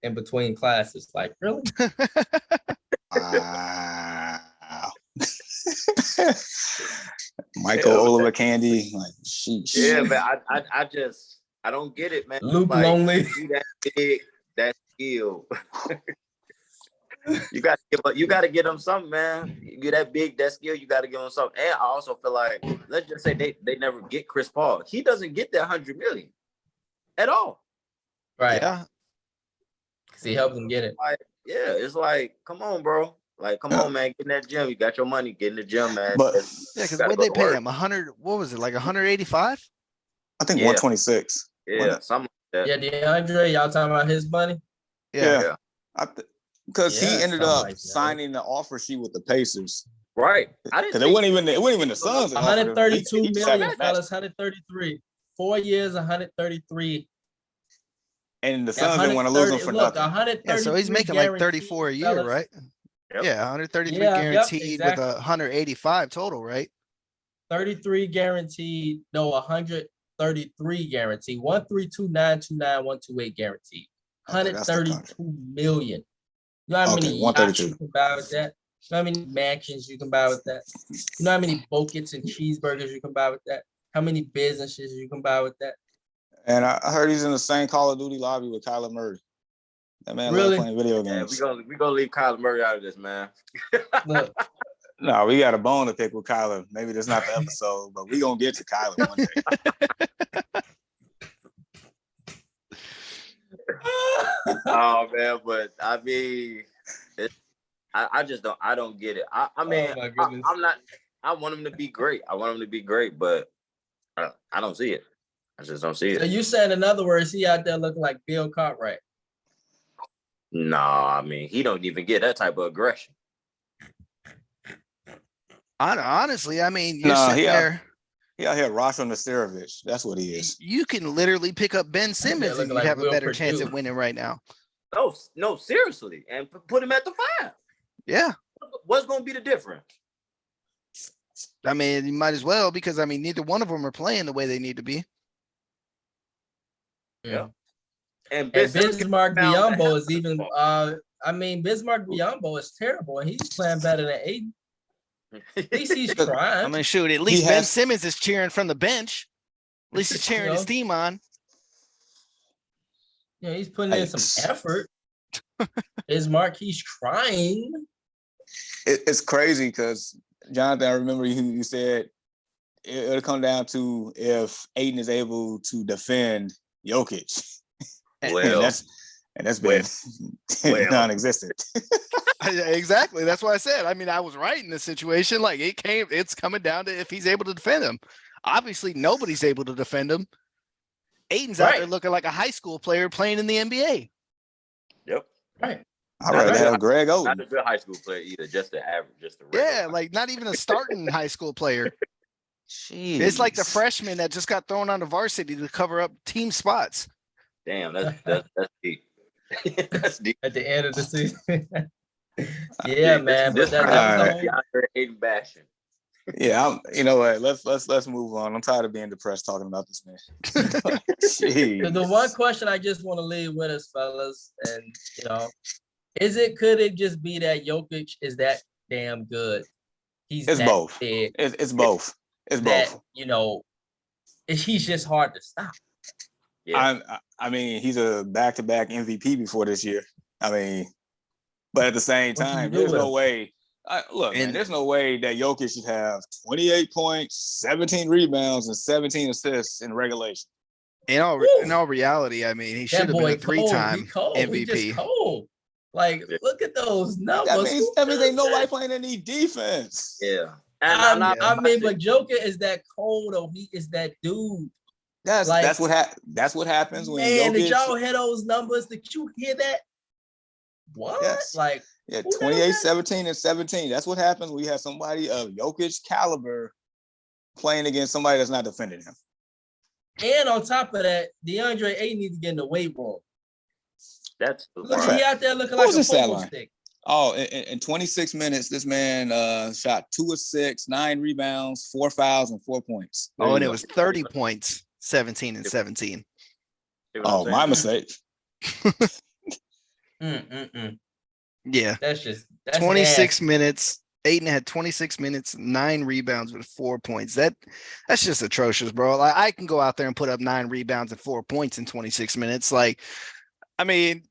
in between classes. Like, really? Wow. Michael Olowokandi, like sheesh. Yeah, man. I don't get it, man. Luke like, Longley. You that big, that skill. You got to get them something, man. You that big, that skill, you got to give them something. And I also feel like, let's just say they never get Chris Paul. He doesn't get that $100 million at all. Right. Yeah. Because he helped them get it. Like, yeah, it's like, come on, bro. Like, come on, man. Get in that gym. You got your money. Get in the gym, man. But because what they pay him? 100. What was it? Like 185? I think 126. Yeah, something like that. Yeah, DeAndre, y'all talking about his money? Yeah. Because he ended up like signing the offer sheet with the Pacers. Right. Because it wasn't even the Suns. 132 million, fellas. 133. 4 years, 133. And the Suns didn't want to lose him for nothing. 133. Yeah, so he's making like 34 a year, fellas. right? Yep. Yeah, 133 guaranteed with 185 total, right? 33 guaranteed. No, 133 guaranteed. 132,929,128 guaranteed. 132 million. You know how many yachts you can buy with that? You know how many mansions you can buy with that? You know how many buckets and cheeseburgers you can buy with that? How many businesses you can buy with that? And I heard he's in the same Call of Duty lobby with Kyler Murray. That man really? loves playing video games. Yeah, we gonna leave Kyler Murray out of this, man. Look. No, we got a bone to pick with Kyler. Maybe that's not the episode, but we gonna get to Kyler one day. Oh man, but I mean, I just don't get it. I mean, I'm not. I want him to be great. But I don't see it. I just don't see it. So you said, in other words, he out there looking like Bill Cartwright? No, I mean, he don't even get that type of aggression. Honestly, I mean, you're sitting there. He out here Rasho Nesterovich. That's what he is. You can literally pick up Ben Simmons and you'd have a better chance at winning right now. No, seriously. And put him at the 5. Yeah. What's going to be the difference? I mean, you might as well, because, I mean, neither one of them are playing the way they need to be. Yeah. And Bismarck Biyombo is even, Bismarck Biyombo is terrible, and he's playing better than Aiden. At least he's trying. I mean, shoot, at least Ben Simmons is cheering from the bench. At least he's cheering his team on. Yeah, he's putting in some effort. Bismarck, he's trying. It's crazy because, Johnathan, I remember you said it'll come down to if Aiden is able to defend Jokic. Well, that's been non-existent. Exactly. That's what I said. I mean, I was right in this situation. Like, it's coming down to if he's able to defend him. Obviously, nobody's able to defend him. Aiden's out there looking like a high school player playing in the NBA. Yep. Right. I'd rather have Greg Oden. Not a good high school player either, just the average, just the regular. Yeah, like not even a starting high school player. Jeez. It's like the freshman that just got thrown on the varsity to cover up team spots. Damn, that's deep. That's deep. At the end of the season. Yeah, man. But Aiden bashing. Yeah, you know what? Let's move on. I'm tired of being depressed talking about this man. The one question I just want to leave with us, fellas, and could it just be that Jokic is that damn good? It's both. It's both. It's both. he's just hard to stop. Yeah. I mean, he's a back-to-back MVP before this year. I mean, but at the same What can you time, do there's with no him? way. Look, man, there's no way that Jokic should have 28 points, 17 rebounds, and 17 assists in regulation. In all reality, I mean, he should That have been boy a cold. He 3-time cold. He just MVP. cold. Like, Yeah. look at those That numbers. means Who ain't does nobody that? playing any defense. Yeah. And Yeah. I mean, but Joker is that cold, though. He is that dude. That's Like, what happens when man, did Jokic. y'all hear those numbers? Did you hear that? What? Yes. Like, Yeah, who does 28, that? 17, and 17. That's what happens when you have somebody of Jokic caliber playing against somebody that's not defending him. And on top of that, DeAndre A needs to get in the weight room. that's Look, Right. he out there looking What like was a his stat pogo line? stick. Oh, in 26 minutes, this man shot 2 of 6, 9 rebounds, 4 fouls, and 4 points. There Oh, you and it go. was 30 points, 17 and 17. See what I'm Oh, my saying? mistake. Yeah. That's 26 nasty. minutes. Aiden had 26 minutes, 9 rebounds with 4 points. That's just atrocious, bro. Like, I can go out there and put up 9 rebounds and 4 points in 26 minutes. Like, I mean,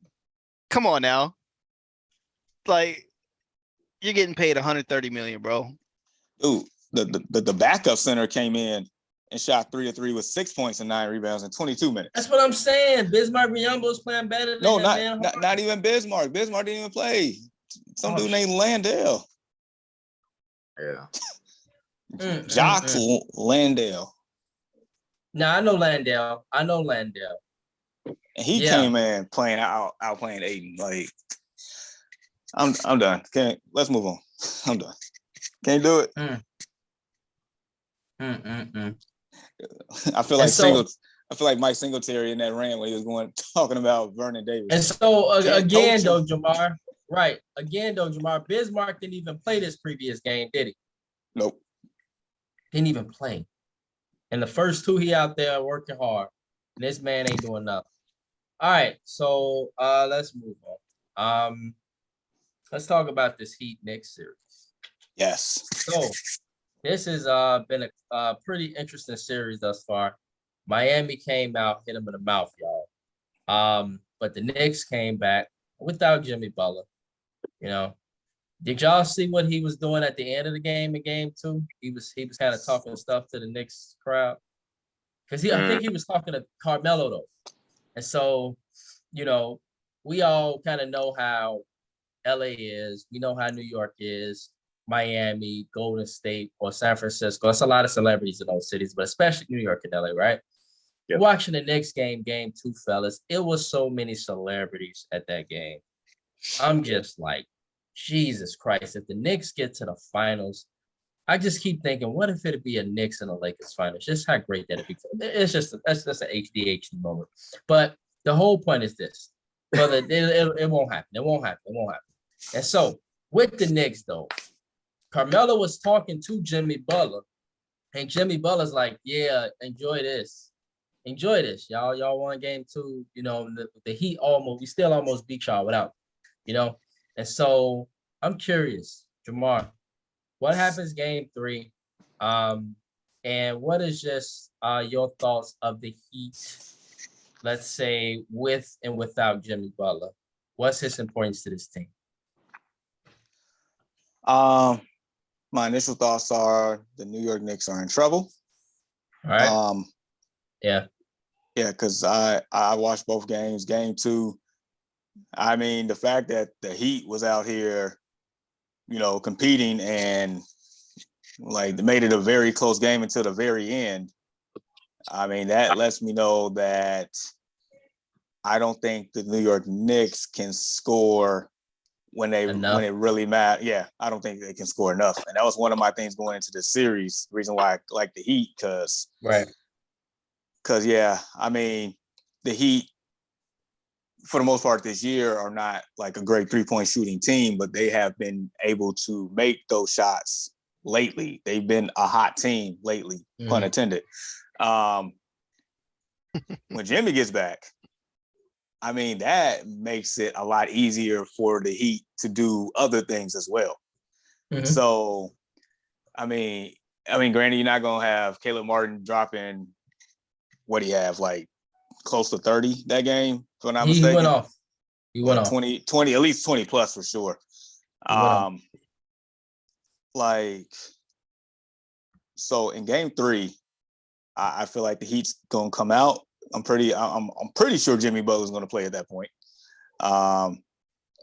come on now. Like, you're getting paid 130 million, bro. Dude, the backup center came in and shot 3 of 3 with 6 points and 9 rebounds in 22 minutes. That's what I'm saying. Bismarck Biyombo's playing better than No, that man. not even Bismarck. Bismarck didn't even play. Some dude named Landale. Yeah. Jocks Landale. Now I know Landale. And he Yeah. came in playing out playing Aiden. Like, I'm done. Let's move on. I'm done. Can't do it. I feel like Mike Singletary in that rant when he was talking about Vernon Davis. And so again, coach though, Jamar, right? Again, though, Jamar, Bismarck didn't even play this previous game, did he? Nope. Didn't even play. And the first 2, he out there working hard. And this man ain't doing nothing. All right, so let's move on. Let's talk about this Heat Knicks series. Yes. So this has been a pretty interesting series thus far. Miami came out, hit him in the mouth, y'all. But the Knicks came back without Jimmy Butler. You know, did y'all see what he was doing at the end of the game in game 2? He was kind of talking stuff to the Knicks crowd. Because I think he was talking to Carmelo, though. And so, you know, we all kind of know how LA is. We know how New York is, Miami, Golden State, or San Francisco. That's a lot of celebrities in those cities, but especially New York and LA, right? Yep. Watching the Knicks game 2, fellas, it was so many celebrities at that game. I'm just like, Jesus Christ, if the Knicks get to the finals, I just keep thinking, what if it'd be a Knicks and a Lakers finals? Just how great that'd be. It's just that's an HD moment. But the whole point is this, brother, it won't happen. It won't happen. And so with the Knicks, though, Carmelo was talking to Jimmy Butler, and Jimmy Butler's like, yeah, enjoy this. Y'all won game 2. You know, the Heat we still almost beat y'all without, you know. And so I'm curious, Jamar, what happens game 3? And what is just your thoughts of the Heat, let's say, with and without Jimmy Butler? What's his importance to this team? My initial thoughts are the New York Knicks are in trouble. All right. Yeah, because I watched both games. Game 2, I mean, the fact that the Heat was out here, you know, competing and like made it a very close game until the very end. I mean, that lets me know that I don't think the New York Knicks can score when it really matters. Yeah, I don't think they can score enough. And that was one of my things going into the series. The reason why I like the Heat, because yeah, I mean, the Heat, for the most part this year, are not like a great 3-point shooting team, but they have been able to make those shots lately. They've been a hot team lately, pun intended. When Jimmy gets back, I mean, that makes it a lot easier for the Heat to do other things as well. So, I mean, granted, you're not going to have Caleb Martin dropping what do you have, like close to 30 that game, if I'm not He mistaken? went off. He went Like off. 20, at least 20 plus for sure. He went off. Like, so in game 3, I feel like the Heat's gonna come out. I'm pretty sure Jimmy Butler's gonna play at that point.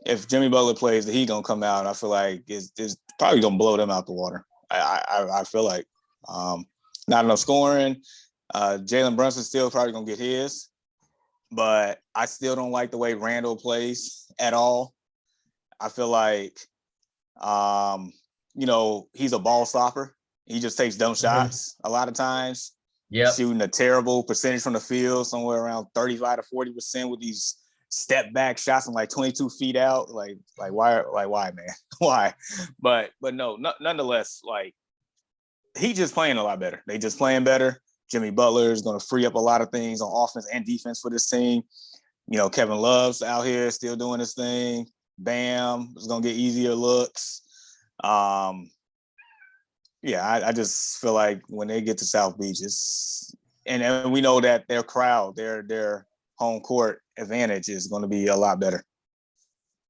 If Jimmy Butler plays, the Heat gonna come out, and I feel like it's probably gonna blow them out the water. I feel like not enough scoring. Jalen Brunson's still probably gonna get his, but I still don't like the way Randall plays at all. I feel like he's a ball stopper. He just takes dumb shots a lot of times. Yep. Shooting a terrible percentage from the field, somewhere around 35 to 40% with these step back shots from like 22 feet out. Like why, man? Why? But no, nonetheless, like he just playing a lot better. They just playing better. Jimmy Butler is going to free up a lot of things on offense and defense for this team. Kevin Love's out here still doing his thing. Bam is going to get easier looks. I just feel like when they get to South Beach, and we know that their crowd, their home court advantage is going to be a lot better.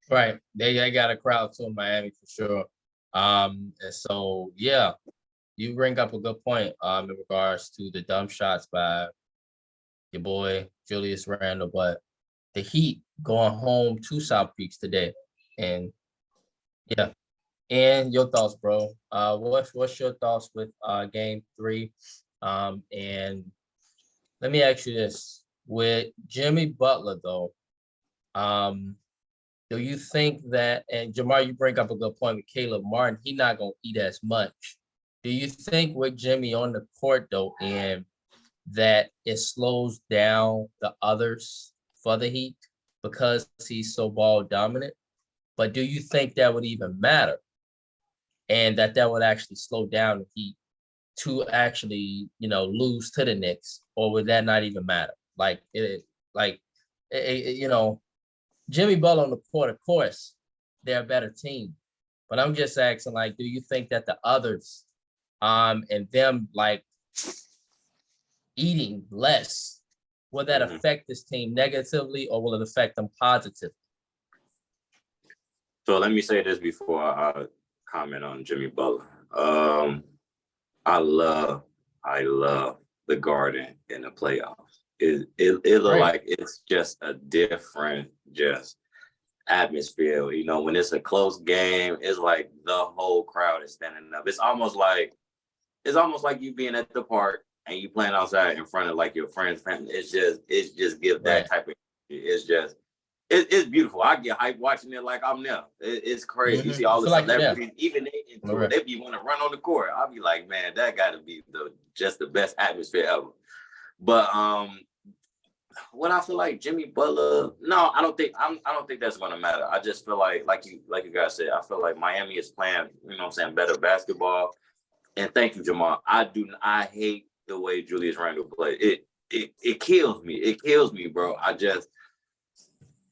Right. They got a crowd too in Miami for sure. And so, yeah, you bring up a good point in regards to the dumb shots by your boy Julius Randle, but the Heat going home to South Beach today. And yeah. And your thoughts, bro. What's your thoughts with game 3? And let me ask you this. With Jimmy Butler, though, do you think that, and Jamar, you bring up a good point with Caleb Martin, he's not going to eat as much. Do you think with Jimmy on the court, though, and that it slows down the others for the Heat because he's so ball dominant? But do you think that would even matter? And that would actually slow down the Heat to actually, lose to the Knicks, or would that not even matter? Jimmy Butler on the court, of course, they're a better team. But I'm just asking, like, do you think that the others, and them like eating less, will that affect this team negatively, or will it affect them positively? So let me say this before I comment on Jimmy Butler. I love the Garden in the playoffs. It look like it's just a different atmosphere. When it's a close game, it's like the whole crowd is standing up. It's almost like you being at the park and you playing outside in front of like your friends' family. It's just give that type of. It's beautiful. I get hyped watching it like I'm there. It's crazy. You see all the celebrities, even they into it. They be want to run on the court. I'll be like, man, that got to be the best atmosphere ever. But what I feel like Jimmy Butler, no, I don't think that's gonna matter. I just feel like you guys said, I feel like Miami is playing, better basketball. And thank you, Jamal. I hate the way Julius Randle plays. It kills me. It kills me, bro.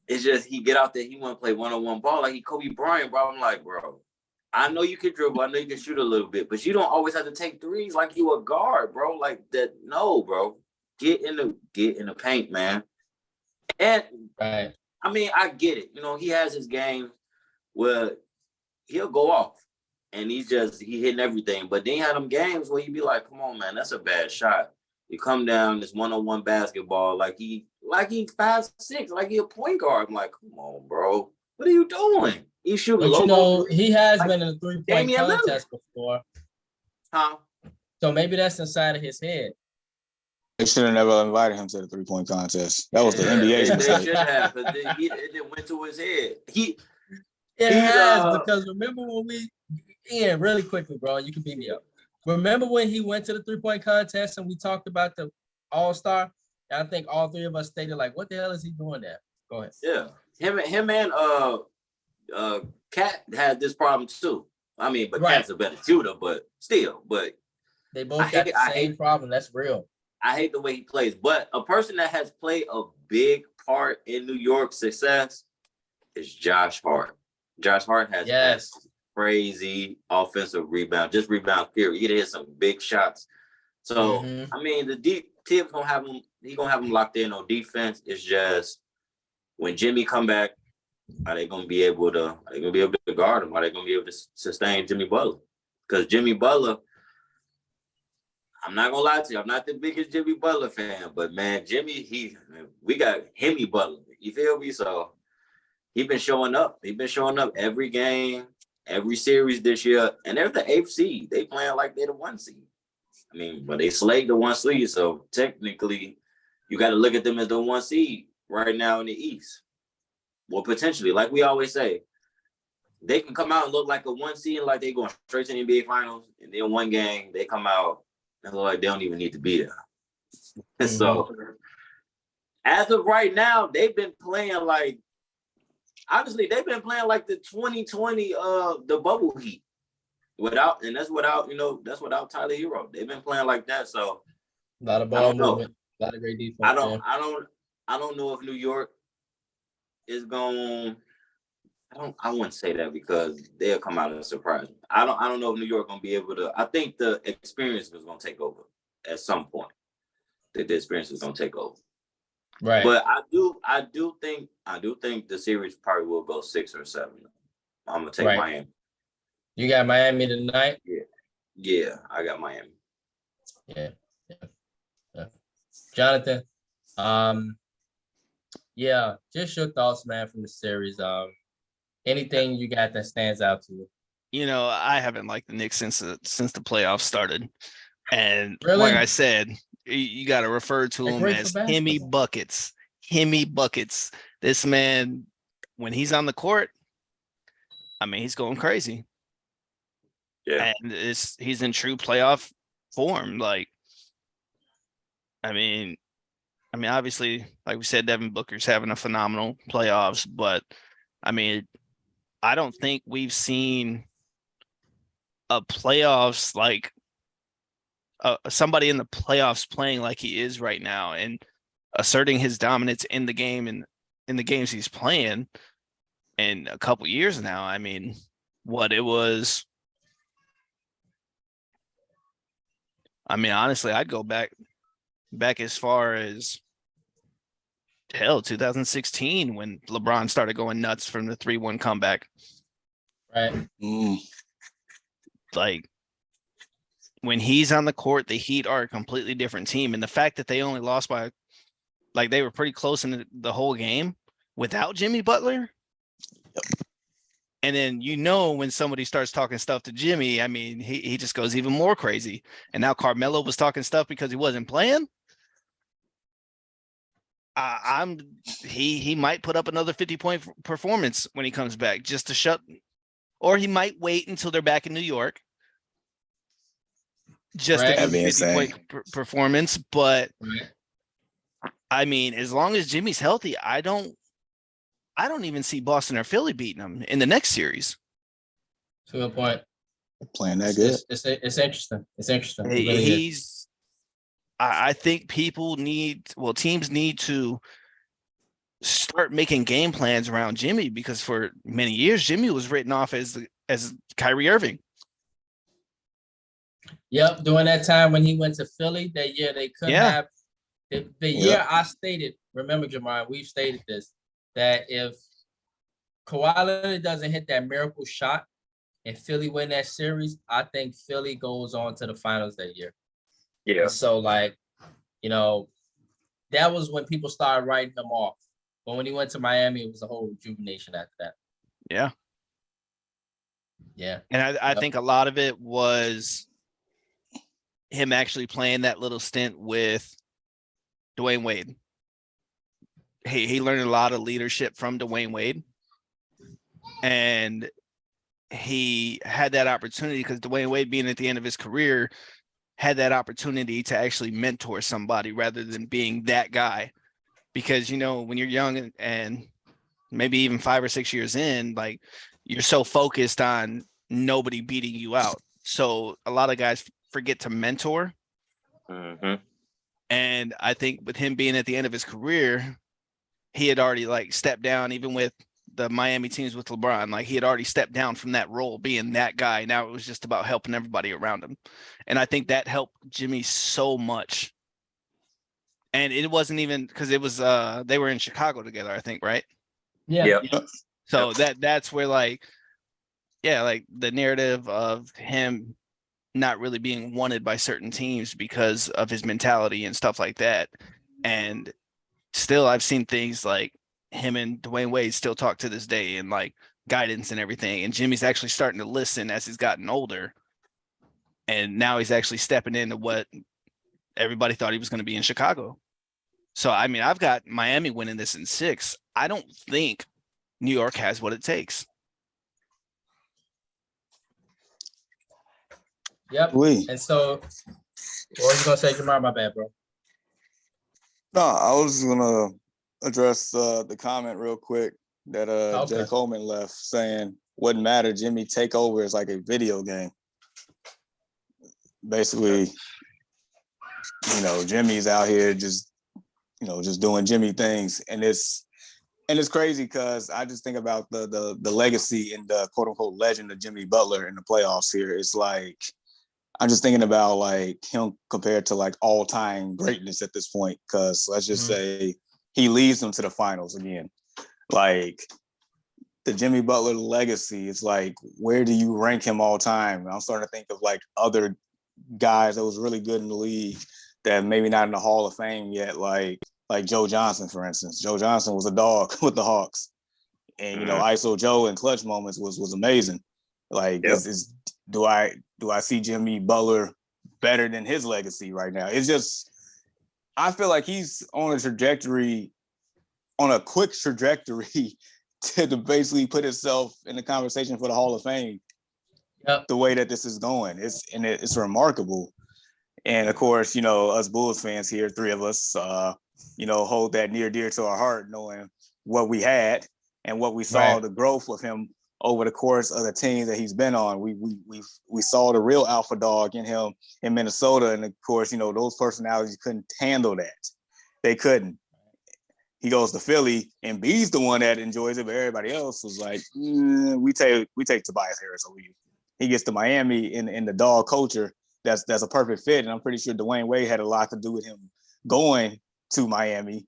It's just he get out there, he want to play one-on-one ball like he Kobe Bryant, bro. I'm like, bro, I know you can dribble, I know you can shoot a little bit, but you don't always have to take threes like you a guard, bro. Like that, no, bro. Get in the paint, man. And I mean, I get it. He has his game where he'll go off and he hitting everything. But then he had them games where he'd be like, come on, man, that's a bad shot. You come down this one-on-one basketball like he 5'6", like he a point guard. I'm like, come on, bro. What are you doing? He's shooting low. He has been in a 3-point contest before. Huh? So maybe that's inside of his head. They should have never invited him to the 3-point contest. That was the NBA's mistake. They should have, because it went to his head. Because remember when Ian, really quickly, bro, you can beat me up. Remember when he went to the 3-point contest and we talked about the All-Star? And I think all three of us stated, like, what the hell is he doing there? Go ahead. Yeah. Him and Cat had this problem too. I mean, but Cat's a better shooter, but still. But they both got the same problem. That's real. I hate the way he plays. But a person that has played a big part in New York's success is Josh Hart. Josh Hart has crazy offensive rebound, just rebound period. He hit some big shots So Mhm. I mean, the deep Tibbs gonna have him. He gonna have him locked in on defense. It's just when Jimmy come back, are they gonna be able to? Are they gonna be able to guard him? Are they gonna be able to sustain Jimmy Butler? Because Jimmy Butler, I'm not gonna lie to you, I'm not the biggest Jimmy Butler fan, but man, we got Hemi Butler. You feel me? So he been showing up. He been showing up every game, every series this year, and they're the 8th seed. They playing like they're the 1 seed. I mean, but they slayed the 1 seed, so technically, you got to look at them as the 1 seed right now in the East. Well, potentially, like we always say, they can come out and look like a 1 seed, like they going straight to the NBA Finals, and then one game they come out and look like they don't even need to be there. Mm-hmm. So, as of right now, they've been playing like, honestly, they've been playing like the 2020 the bubble heat. That's without Tyler Hero. They've been playing like that. So A lot of ball movement, a lot of great defense. I don't know if New York is going. I wouldn't say that because they'll come out and surprise me. I don't know if New York gonna be able to. I think the experience is gonna take over at some point. That the experience is gonna take over. Right. But I do think the series probably will go 6 or 7. I'm gonna take Miami. You got Miami tonight? Yeah, I got Miami. Yeah. Johnathan, just your thoughts, man, from the series. Anything you got that stands out to you? You know, I haven't liked the Knicks since the playoffs started, and Really? like I said, you got to refer to him as Hemi buckets. Hemi buckets. This man, when he's on the court, I mean, he's going crazy. Yeah, and he's in true playoff form. Like, I mean, obviously, like we said, Devin Booker's having a phenomenal playoffs, but I mean, I don't think we've seen a playoffs like somebody in the playoffs playing like he is right now and asserting his dominance in the game and in the games he's playing in a couple years now. I mean, honestly, I'd go back as far as 2016 when LeBron started going nuts from the 3-1 comeback. Right. Like, when he's on the court, the Heat are a completely different team. And the fact that they only lost by, like, they were pretty close in the whole game without Jimmy Butler. Yep. And then, when somebody starts talking stuff to Jimmy, I mean, he just goes even more crazy. And now Carmelo was talking stuff because he wasn't playing. He might put up another 50-point performance when he comes back just to shut, or he might wait until they're back in New York just to do 50-point performance. But I mean, as long as Jimmy's healthy, I don't even see Boston or Philly beating them in the next series. To a point. Playing that good. It's interesting. It's interesting. Really I think teams need to start making game plans around Jimmy, because for many years Jimmy was written off as Kyrie Irving. Yep, during that time when he went to Philly, that year they couldn't have the year I stated. Remember, Jamar, we've stated this, that if Kawhi Leonard doesn't hit that miracle shot and Philly win that series, I think Philly goes on to the finals that year. Yeah. And so, that was when people started writing him off. But when he went to Miami, it was a whole rejuvenation after that. Yeah. Yeah. And I think a lot of it was him actually playing that little stint with Dwayne Wade. He learned a lot of leadership from Dwayne Wade. And he had that opportunity because Dwayne Wade, being at the end of his career, had that opportunity to actually mentor somebody rather than being that guy. Because, when you're young and maybe even 5 or 6 years in, like, you're so focused on nobody beating you out. So a lot of guys forget to mentor. Mm-hmm. And I think with him being at the end of his career, he had already stepped down, even with the Miami teams with LeBron. Like he had already stepped down from that role, being that guy. Now it was just about helping everybody around him. And I think that helped Jimmy so much. And it wasn't even because it was they were in Chicago together, I think, right? Yeah. Yep. So that's where like the narrative of him not really being wanted by certain teams because of his mentality and stuff like that. And still I've seen things like him and Dwayne Wade still talk to this day and like guidance and everything. And Jimmy's actually starting to listen as he's gotten older. And now he's actually stepping into what everybody thought he was going to be in Chicago. So, I mean, I've got Miami winning this in 6. I don't think New York has what it takes. Yep. And so, what was you gonna say, Jamar? My bad, bro. No, I was gonna address the comment real quick that Okay. Jay Coleman left saying wouldn't matter. Jimmy takeover is like a video game. Basically, Jimmy's out here just doing Jimmy things, and it's crazy because I just think about the legacy and the quote unquote legend of Jimmy Butler in the playoffs here. It's like I'm just thinking about like him compared to like all time greatness at this point. Because let's just say he leads them to the finals again. Like the Jimmy Butler legacy is like, where do you rank him all time? I'm starting to think of like other guys that was really good in the league that maybe not in the Hall of Fame yet, like Joe Johnson, for instance. Joe Johnson was a dog with the Hawks, and ISO Joe in clutch moments was amazing. Like, do I see Jimmy Butler better than his legacy right now? It's just I feel like he's on a quick trajectory to basically put himself in the conversation for the Hall of Fame. Yep. The way that this is going, it's remarkable. And of course, us Bulls fans here, 3 of us, hold that near dear to our heart, knowing what we had and what we saw, the growth of him over the course of the teams that he's been on. We saw the real alpha dog in him in Minnesota, and of course, those personalities couldn't handle that. They couldn't. He goes to Philly, and B's the one that enjoys it, but everybody else was like, we take Tobias Harris over you. He gets to Miami in the dog culture. That's a perfect fit, and I'm pretty sure Dwayne Wade had a lot to do with him going to Miami,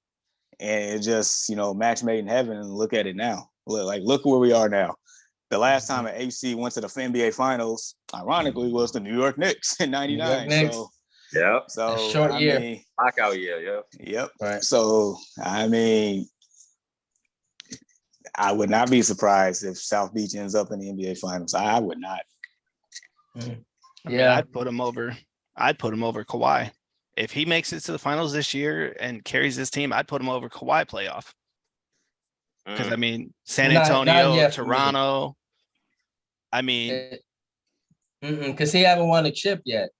and it just match made in heaven. And look at it now. Look where we are now. The last time an AC went to the NBA Finals, ironically, was the New York Knicks in '99. So short year, lockout year, Yep. Right. So I mean, I would not be surprised if South Beach ends up in the NBA Finals. I would not. I mean, I'd put him over Kawhi. If he makes it to the finals this year and carries his team, I'd put him over Kawhi playoff. Because I mean, San Antonio, Toronto. I mean, because he haven't won a chip yet.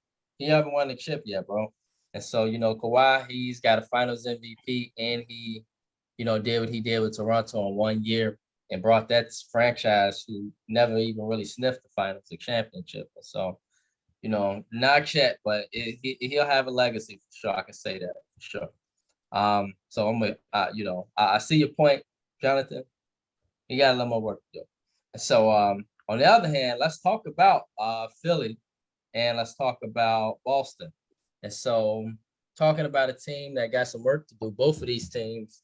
Bro. And so Kawhi, he's got a Finals MVP, and he, did what he did with Toronto in 1 year and brought that franchise who never even really sniffed the finals, the championship. And so, not yet, but he'll have a legacy for sure. I can say that for sure. So I'm with, I see your point, Jonathan. You got a little more work to do. So, on the other hand, let's talk about Philly, and let's talk about Boston. And so, talking about a team that got some work to do, both of these teams,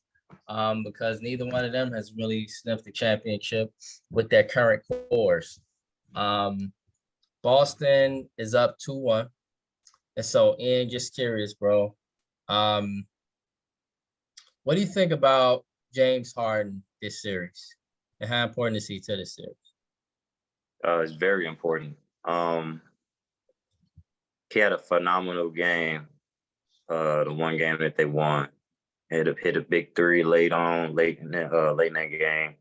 because neither one of them has really sniffed the championship with their current cores. Boston is up 2-1. And so, Ian, just curious, bro. What do you think about James Harden this series? And how important is he to this series? It's very important. He had a phenomenal game. The one game that they won, hit a big 3 late in that game.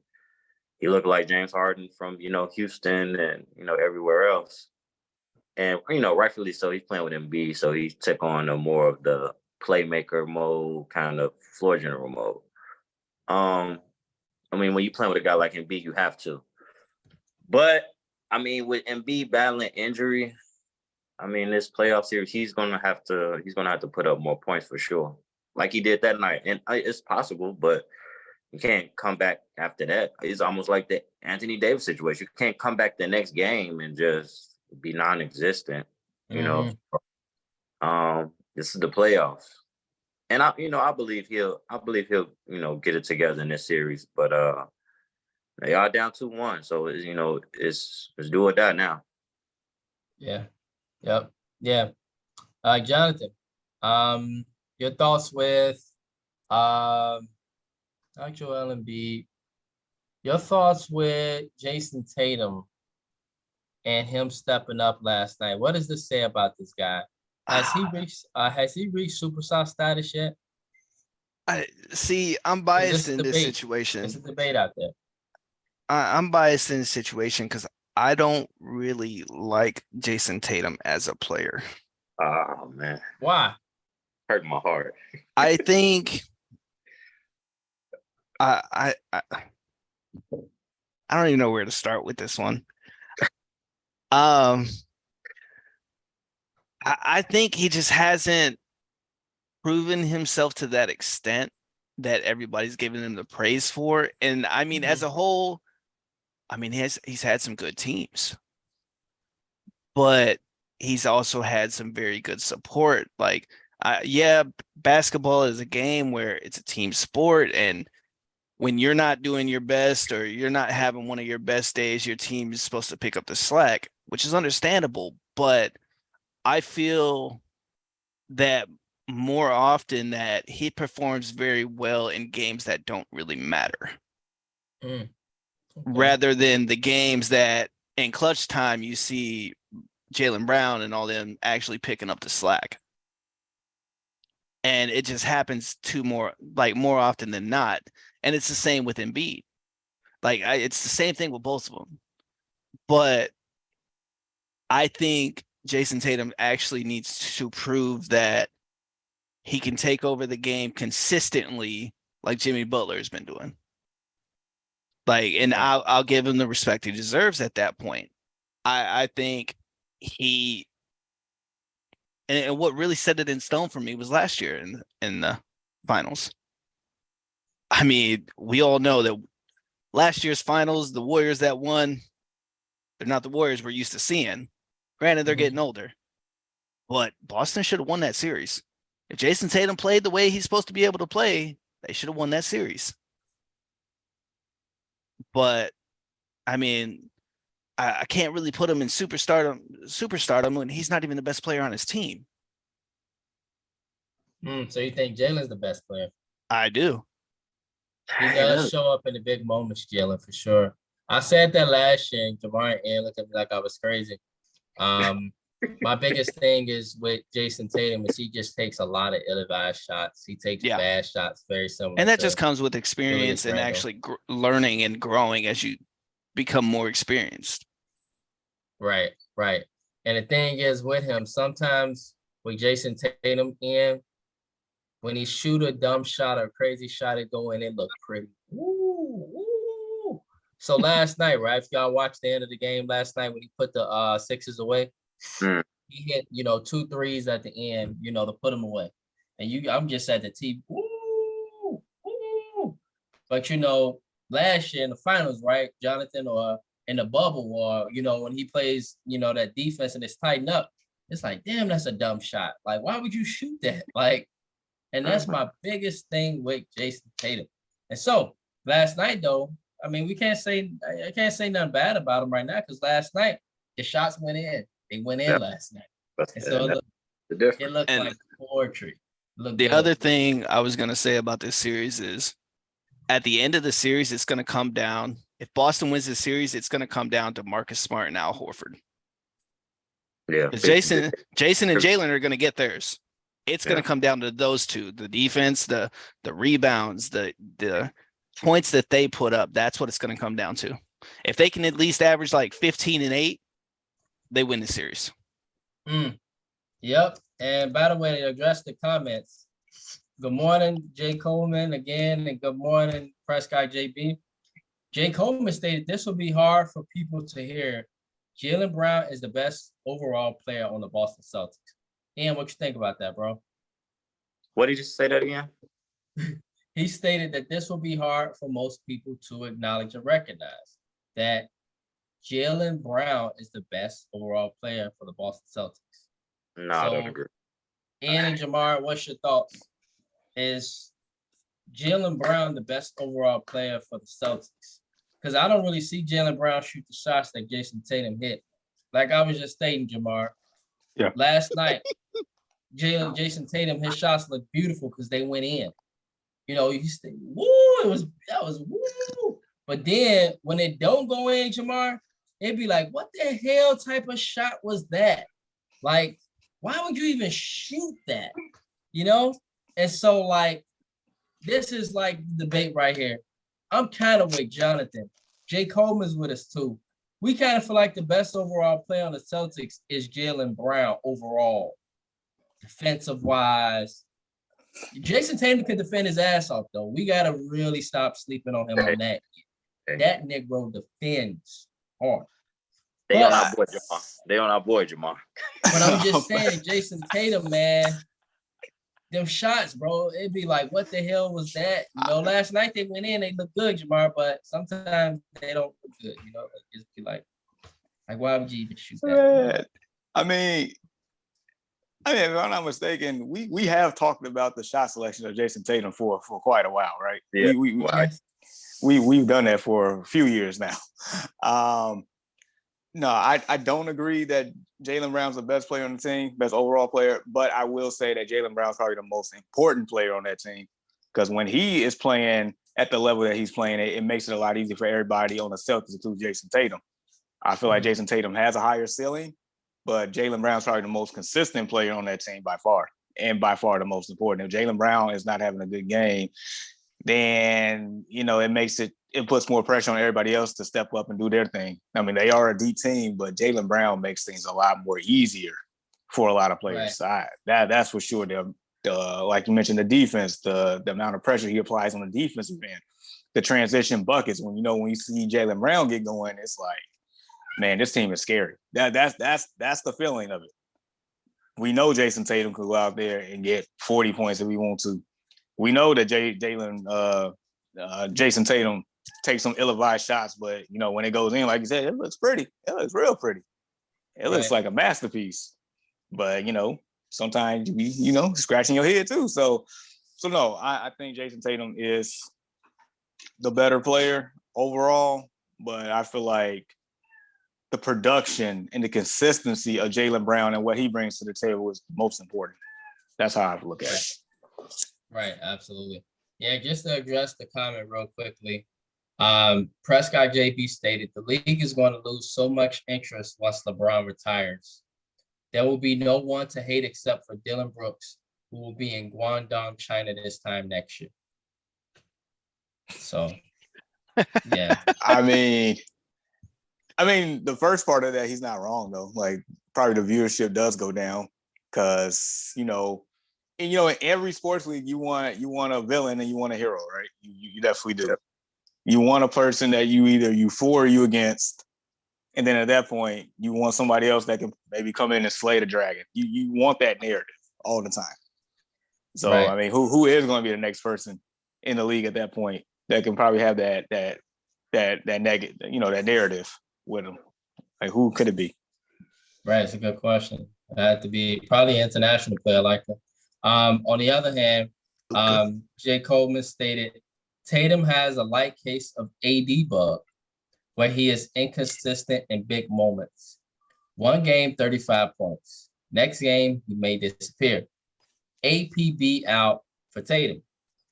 He looked like James Harden from Houston and everywhere else, and rightfully so. He's playing with Embiid, so he took on a more of the playmaker mode, kind of floor general mode. I mean, when you play with a guy like Embiid, you have to. But I mean, with Embiid battling injury, I mean, this playoff series, he's gonna have to put up more points for sure, like he did that night. And it's possible, but You can't come back after that. It's almost like the Anthony Davis situation. You can't come back the next game and just be non-existent. You know, this is the playoffs, and I believe he'll get it together in this series. But they are down 2-1, so it's do or die now. Yeah. Yep. Yeah. Johnathan, your thoughts with not Joel Embiid. Your thoughts with Jason Tatum and him stepping up last night. What does this say about this guy? Has he reached superstar status yet? I'm biased in this debate. situation. It's a debate out there. I'm biased in this situation because I don't really like Jason Tatum as a player. Oh man. Why? Hurt my heart. I think I don't even know where to start with this one. I think he just hasn't proven himself to that extent that everybody's giving him the praise for. And I mean, as a whole, I mean, he's had some good teams, but he's also had some very good support. Like, basketball is a game where it's a team sport, and when you're not doing your best or you're not having one of your best days, your team is supposed to pick up the slack, which is understandable. But I feel that more often that he performs very well in games that don't really matter. Okay. Rather than the games that in clutch time you see Jaylen Brown and all them actually picking up the slack. And it just happens more often than not. And it's the same with Embiid. It's the same thing with both of them. But I think Jason Tatum actually needs to prove that he can take over the game consistently like Jimmy Butler has been doing. I'll give him the respect he deserves at that point. I think and what really set it in stone for me was last year in the finals. I mean, we all know that last year's finals, the Warriors that won, they're not the Warriors we're used to seeing. Granted, they're getting older, but Boston should have won that series. If Jason Tatum played the way he's supposed to be able to play, they should have won that series. But I mean, I can't really put him in superstardom when he's not even the best player on his team. So you think Jalen's the best player? I do. He does show up in the big moments, Jalen, for sure. I said that last year, and Jamar and looked at me like I was crazy. My biggest thing is with Jason Tatum is he just takes a lot of ill-advised shots. He takes bad shots, very similar. And that just comes with experience and actually learning and growing as you become more experienced. Right. And the thing is with him, sometimes with Jason Tatum when he shoot a dumb shot or crazy shot, it go in, it look pretty. Woo. So last night, right? If y'all watched the end of the game last night when he put the Sixers away, he hit 2 threes at the end, to put them away. And I'm just at the TV. Woo. But last year in the finals, right, Johnathan, or in the bubble, or when he plays, that defense and it's tightened up, it's like, damn, that's a dumb shot. Like, why would you shoot that? Like, and that's my biggest thing with Jason Tatum. And so last night, though, I mean, I can't say nothing bad about him right now because last night the shots went in. They went in last night. And so it looked like poetry. The other thing I was going to say about this series is at the end of the series, it's going to come down. If Boston wins the series, it's going to come down to Marcus Smart and Al Horford. Yeah. Jason and Jalen are going to get theirs. It's going to come down to those two, the defense, the rebounds, the points that they put up. That's what it's going to come down to. If they can at least average like 15 and 8, they win the series. Yep. And by the way, to address the comments, good morning, Jay Coleman again, and good morning, Prescott JB. Jay Coleman stated this will be hard for people to hear. Jaylen Brown is the best overall player on the Boston Celtics. Ian, what you think about that, bro? What did you say that again? he stated that this will be hard for most people to acknowledge and recognize that Jaylen Brown is the best overall player for the Boston Celtics. No, I don't agree. Ian and Jamar, what's your thoughts? Is Jaylen Brown the best overall player for the Celtics? Because I don't really see Jaylen Brown shoot the shots that Jason Tatum hit. Like I was just stating, Jamar. Yeah. Last night, Jason Tatum, his shots looked beautiful because they went in. You know, you say, woo, that was woo. But then when it don't go in, Jamar, it'd be like, what the hell type of shot was that? Like, why would you even shoot that? You know? And so, like, this is like the debate right here. I'm kind of with Johnathan. Jay Coleman's with us too. We kind of feel like the best overall player on the Celtics is Jaylen Brown overall. Defensive wise. Jason Tatum can defend his ass off, though. We got to really stop sleeping on him on that. That Negro defends hard. They on our boy, Jamar. They on our boy, Jamar. But I'm just saying, Jason Tatum, man, them shots, bro, it'd be like, what the hell was that? You know, last night they went in, they look good, Jamar, but sometimes they don't look good, you know? It just be like why would you even shoot that? I mean, if I'm not mistaken, we have talked about the shot selection of Jason Tatum for quite a while, right? Yeah. We've done that for a few years now. No, I don't agree that Jaylen Brown's the best player on the team, best overall player, but I will say that Jaylen Brown's probably the most important player on that team because when he is playing at the level that he's playing, it makes it a lot easier for everybody on the Celtics, including Jason Tatum. I feel like Jason Tatum has a higher ceiling, but Jaylen Brown's probably the most consistent player on that team by far, and by far the most important. If Jaylen Brown is not having a good game, then, you know, it puts more pressure on everybody else to step up and do their thing. I mean, they are a deep team, but Jaylen Brown makes things a lot more easier for a lot of players. Right. That's for sure. Like you mentioned, the defense, the amount of pressure he applies on the defensive end, the transition buckets. When you see Jaylen Brown get going, it's like, man, this team is scary. That's the feeling of it. We know Jason Tatum could go out there and get 40 points if we want to. We know that Jason Tatum takes some ill-advised shots, but you know when it goes in, like you said, it looks pretty. It looks real pretty. It looks like a masterpiece. But you know, sometimes you be scratching your head too. So no, I think Jason Tatum is the better player overall, but I feel like the production and the consistency of Jaylen Brown and what he brings to the table is most important. That's how I look at it. Right, absolutely. Yeah, just to address the comment real quickly. Prescott JB stated the league is going to lose so much interest once LeBron retires. There will be no one to hate except for Dylan Brooks, who will be in Guangdong, China this time next year. So, yeah. I mean, the first part of that, he's not wrong though. Like, probably the viewership does go down because in every sports league, you want a villain and you want a hero, right? You definitely do. You want a person that you for or you against, and then at that point, you want somebody else that can maybe come in and slay the dragon. You want that narrative all the time. So right. I mean, who is going to be the next person in the league at that point that can probably have that negative, that narrative with them? Like, who could it be? Right, it's a good question. It had to be probably an international player like that. On the other hand, Jay Coleman stated, Tatum has a light case of AD bug, where he is inconsistent in big moments. One game, 35 points. Next game, he may disappear. APB out for Tatum.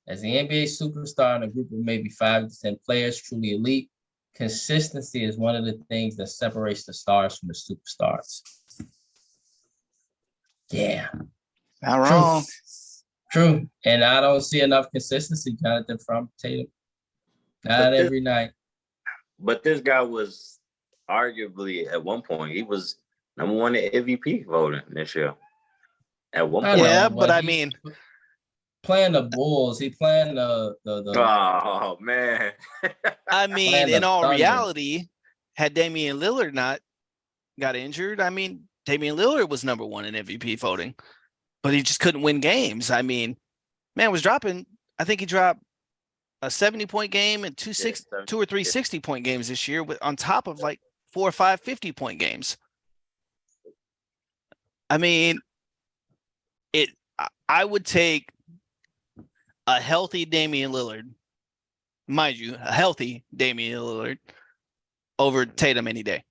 As the NBA superstar in a group of maybe 5 to 10 players, truly elite, consistency is one of the things that separates the stars from the superstars. Yeah. Not wrong. True. And I don't see enough consistency, Johnathan, from Tatum. Not every night. But this guy was arguably, at one point, he was number one in MVP voting this year. At one point. Yeah, but I mean, playing the Bulls, he playing the Oh man. I mean, in all reality, had Damian Lillard not got injured, I mean, Damian Lillard was number one in MVP voting, but he just couldn't win games. I mean, man was dropping. I think he dropped a 70-point game and two or three 60-point games this year, with on top of like 4 or 5 50-point games. I mean, I would take a healthy Damian Lillard, mind you, a healthy Damian Lillard over Tatum any day.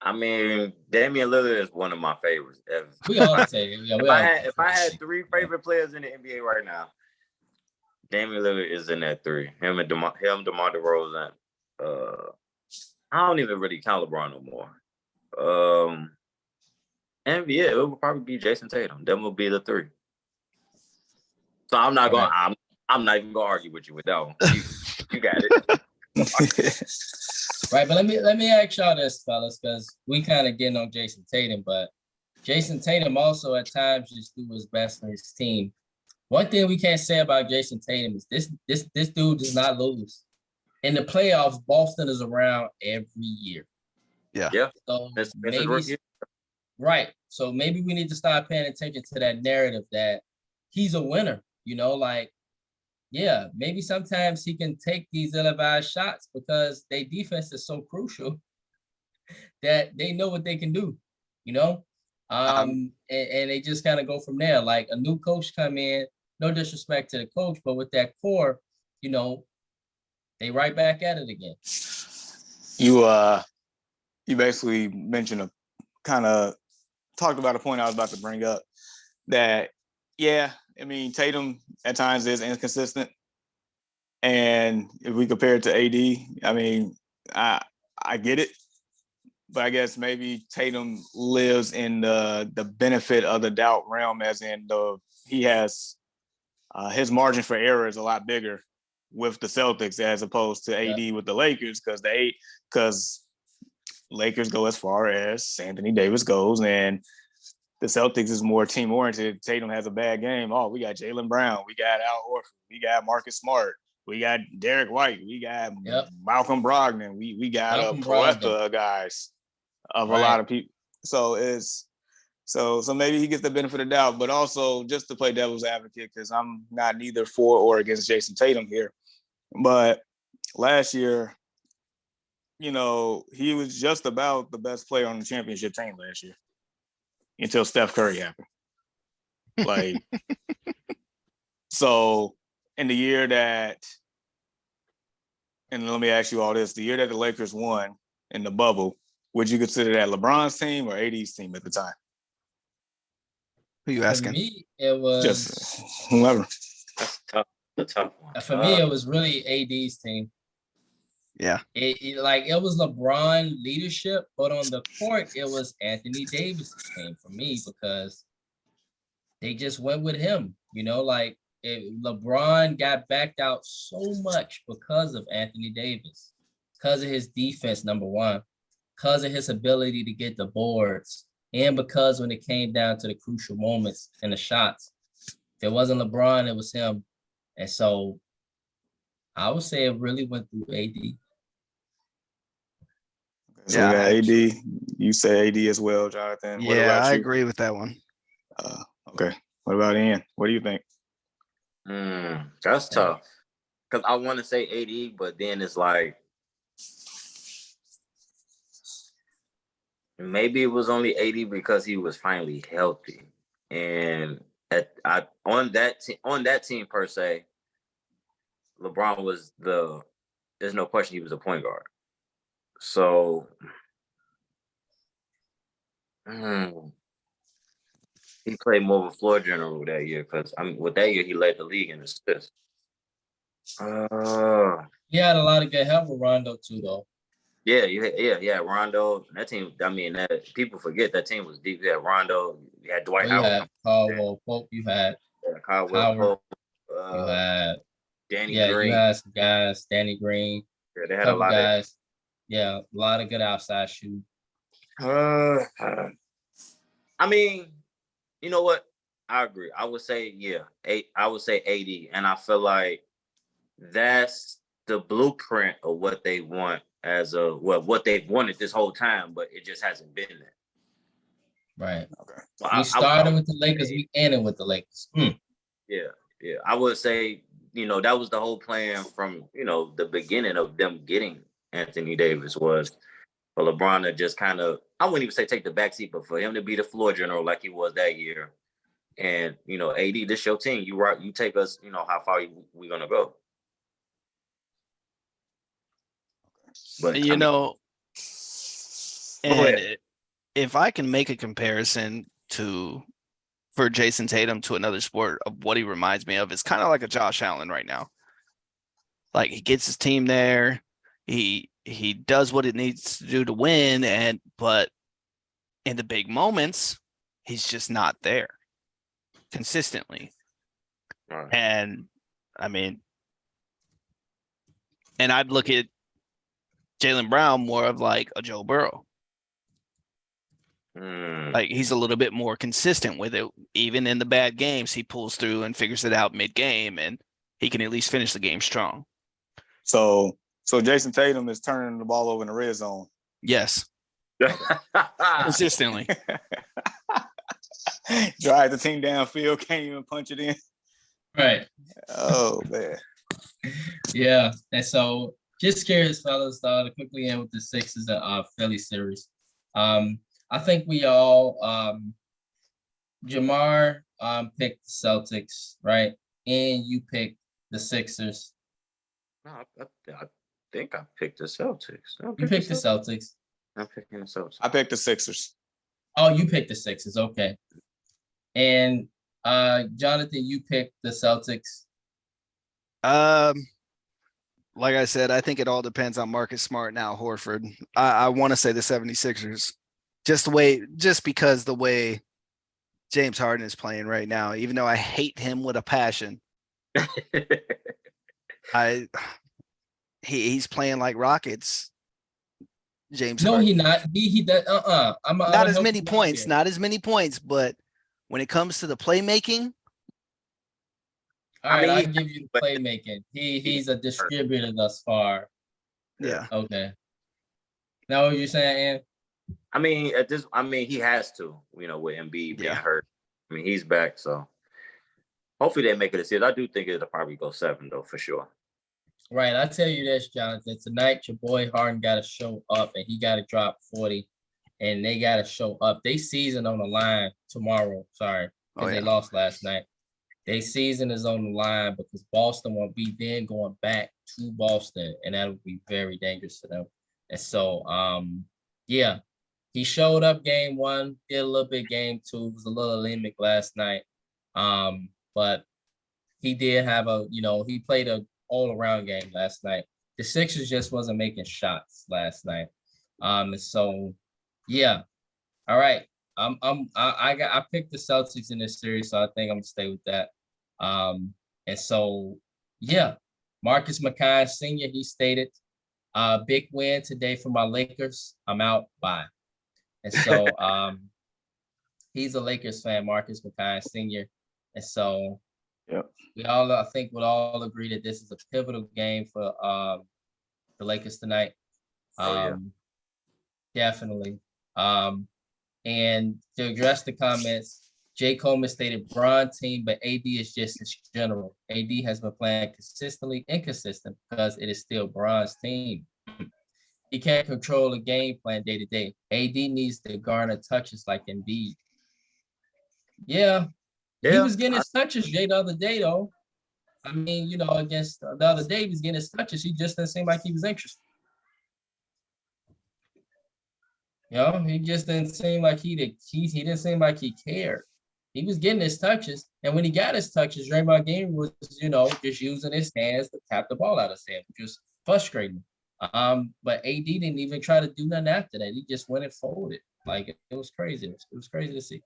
I mean, Damian Lillard is one of my favorites. We all say it. Yeah, if I had 3 favorite players in the NBA right now, Damian Lillard is in that 3. Him, DeMar DeRozan. I don't even really count LeBron no more. And yeah, it would probably be Jason Tatum. Them will be the 3. So I'm not going. I'm not even gonna argue with you with that one. You got it. Right, but let me ask y'all this, fellas, because we kind of getting on Jason Tatum, but Jason Tatum also at times just do his best for his team. One thing we can't say about Jason Tatum is this dude does not lose. In the playoffs, Boston is around every year. Yeah. So maybe right. So maybe we need to start paying attention to that narrative that he's a winner. Like, yeah, maybe sometimes he can take these ill-advised shots because their defense is so crucial that they know what they can do, and they just kind of go from there. Like a new coach come in, no disrespect to the coach, but with that core, they right back at it again. You basically mentioned kind of talked about a point I was about to bring up that, yeah, I mean, Tatum at times is inconsistent. And if we compare it to AD, I mean, I get it. But I guess maybe Tatum lives in the benefit of the doubt realm, as in he has his margin for error is a lot bigger with the Celtics as opposed to AD with the Lakers, because Lakers go as far as Anthony Davis goes, and the Celtics is more team oriented. Tatum has a bad game. Oh, we got Jaylen Brown, we got Al Horford, we got Marcus Smart, we got Derek White, we got Malcolm Brogdon, we got a plethora of guys of a lot of people. So maybe he gets the benefit of the doubt, but also just to play devil's advocate, because I'm not neither for or against Jason Tatum here. But last year, he was just about the best player on the championship team last year until Steph Curry happened. Like, so in the year that, and let me ask you all this, the year that the Lakers won in the bubble, would you consider that LeBron's team or AD's team at the time? Who are you asking? For me, it was just whoever. That's tough. The tough one. For me, it was really AD's team. Yeah. It was LeBron leadership, but on the court, it was Anthony Davis' team for me because they just went with him. LeBron got backed out so much because of Anthony Davis, because of his defense, number one, because of his ability to get the boards, and because when it came down to the crucial moments and the shots, if it wasn't LeBron, it was him. And so I would say it really went through AD. So we got AD. You say AD as well, Johnathan. What about you? I agree with that one. Okay. What about Ian? What do you think? That's tough. Because I want to say AD, but then it's like maybe it was only AD because he was finally healthy. And on that team per se, LeBron was there's no question he was a point guard. So he played more of a floor general that year because with that year he led the league in assists. He had a lot of good help with Rondo too, though. Yeah. Rondo. That team. I mean, that people forget that team was deep. You had Rondo. You had Dwight Howard. You had Caldwell Pope. You had Caldwell Pope. You had Danny Green. You had some guys. Danny Green. Yeah, they had a lot of guys. Yeah, a lot of good outside shooting. I mean, you know what? I agree. I would say I would say AD, and I feel like that's the blueprint of what they want what they've wanted this whole time, but it just hasn't been there. Right. Okay. So we started with the Lakers. We ended with the Lakers. Yeah. I would say, that was the whole plan from, the beginning of them getting Anthony Davis was for LeBron to just kind of, I wouldn't even say take the backseat, but for him to be the floor general like he was that year. And, AD, this your team. You take us, how far we going to go. But, and if I can make a comparison for Jason Tatum to another sport of what he reminds me of, it's kind of like a Josh Allen right now. Like he gets his team there. He does what it needs to do to win. But in the big moments, he's just not there consistently. Right. And I mean, and I'd look at Jaylen Brown more of like a Joe Burrow. Like he's a little bit more consistent with it. Even in the bad games, he pulls through and figures it out mid-game, and he can at least finish the game strong. So Jason Tatum is turning the ball over in the red zone. Yes. Consistently. Drive the team downfield, can't even punch it in. Right. Oh, man. Yeah. And so just curious, fellas, to quickly end with the Sixers and Philly series. I think we all Jamar picked the Celtics, right? And you picked the Sixers. No, I think I picked the Celtics. You picked the Celtics. I'm picking the Celtics. I picked the Sixers. Oh, you picked the Sixers. Okay. And Johnathan, you picked the Celtics. Like I said, I think it all depends on Marcus Smart and Al Horford. I want to say the 76ers. Just because the way James Harden is playing right now, even though I hate him with a passion. He's playing like Rockets. James No, Harden. he not. He does. Not as many points. Not as many points, but when it comes to the playmaking. All right, I'll give you the playmaking. He's a distributor thus far. Yeah. Okay. Now what you saying, Ann? I mean, he has to, with Embiid being hurt. I mean, he's back, so hopefully they make it a series. I do think it'll probably go 7, though, for sure. Right. I tell you this, Johnathan. Tonight, your boy Harden got to show up, and he got to drop 40, and they got to show up. They season on the line tomorrow. Sorry, because they lost last night. Their season is on the line because Boston will be then going back to Boston, and that would be very dangerous to them. And so, yeah, he showed up game 1, did a little bit game 2. It was a little anemic last night, but he did have he played a all-around game last night. The Sixers just wasn't making shots last night, and so, yeah, all right. I picked the Celtics in this series, so I think I'm gonna stay with that. And so, yeah, Marcus McKay Sr., he stated, big win today for my Lakers. I'm out. Bye. And so, he's a Lakers fan, Marcus McKay Sr. And so, yep, I think we'll all agree that this is a pivotal game for the Lakers tonight. Definitely. And to address the comments, Jay Coleman stated Bron team, but AD is just his general. AD has been playing consistently inconsistent because it is still Bron's team. He can't control the game plan day to day. AD needs to garner touches like Embiid. Yeah, he was getting his touches, Jay, the other day, though. I mean, against the other day, he was getting his touches. He just didn't seem like he was interested. He just didn't seem like he didn't seem like he cared. He was getting his touches, and when he got his touches, Draymond Green was, just using his hands to tap the ball out of his hand, which was frustrating. But AD didn't even try to do nothing after that. He just went and folded. Like it was crazy. It was crazy to see.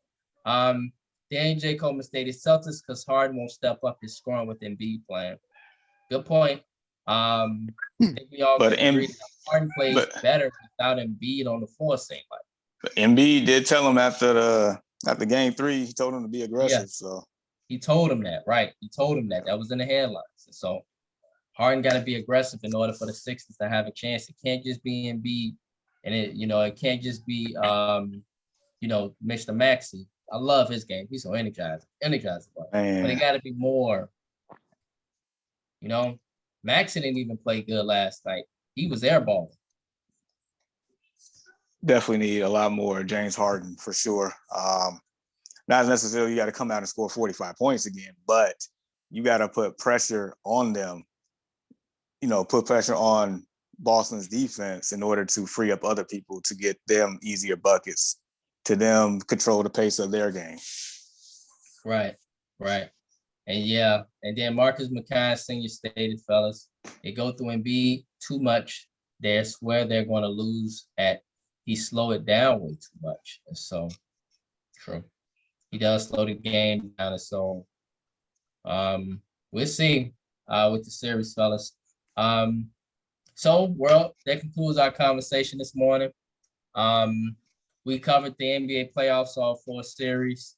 Then J. Coleman stated Celtics because Harden won't step up his scoring with Embiid playing. Good point. I think we all agree that Harden plays better without Embiid on the floor, same like. But Embiid did tell him after game 3, he told him to be aggressive. So he told him that, right? He told him that. That was in the headlines. And so Harden got to be aggressive in order for the Sixers to have a chance. It can't just be Embiid, and it can't just be Mr. Maxey. I love his game. He's so energized. But it got to be more. You know, Maxon didn't even play good last night. He was airballing. Definitely need a lot more James Harden for sure. Not necessarily you got to come out and score 45 points again, but you got to put pressure on them. Put pressure on Boston's defense in order to free up other people to get them easier buckets, to them control the pace of their game. Right. And then Marcus McKay Sr. stated, fellas, they go through Embiid too much. They swear they're going to lose he slow it down way too much. And so, true. He does slow the game down. And so, we'll see with the series, fellas. That concludes our conversation this morning. We covered the NBA playoffs, all 4 series.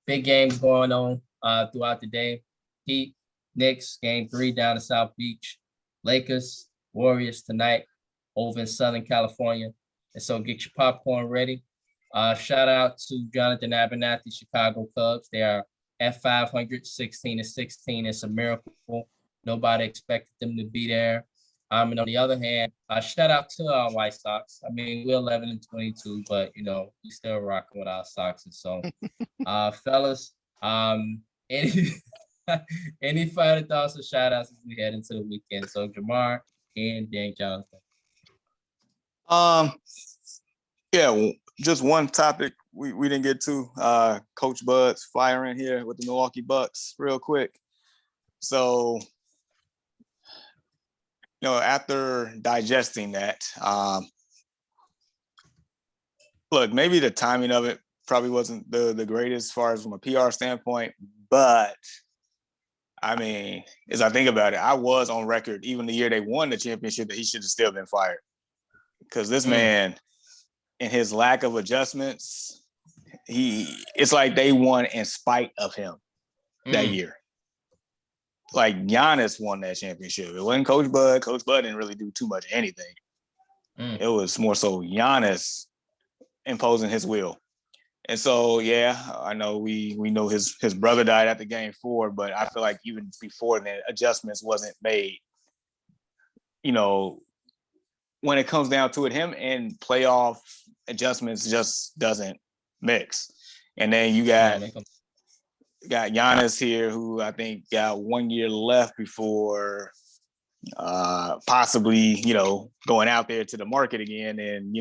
Big games going on throughout the day. Heat, Knicks, game 3 down in South Beach. Lakers, Warriors tonight over in Southern California. And so get your popcorn ready. Shout out to Johnathan Abernathy, Chicago Cubs. They are at 500, 16-16. It's a miracle. Nobody expected them to be there. And on the other hand, shout out to our White Sox. I mean, we're 11-22, but we still rocking with our Sox. And so, fellas, any any final thoughts or shout outs as we head into the weekend? So, Jamar and then Johnathan. Yeah, just one topic we didn't get to. Coach Bud's firing here with the Milwaukee Bucks real quick. So, after digesting that, look, maybe the timing of it probably wasn't the greatest as far as from a PR standpoint, but I mean, as I think about it, I was on record even the year they won the championship that he should have still been fired, because this man, in his lack of adjustments, it's like they won in spite of him that year. Like Giannis won that championship. It wasn't Coach Bud. Coach Bud didn't really do too much of anything. It was more so Giannis imposing his will. And so, yeah, I know we know his brother died after game 4, but I feel like even before then, adjustments wasn't made. When it comes down to it, him and playoff adjustments just doesn't mix. And then you got Giannis here, who I think got 1 year left before possibly, going out there to the market again. And,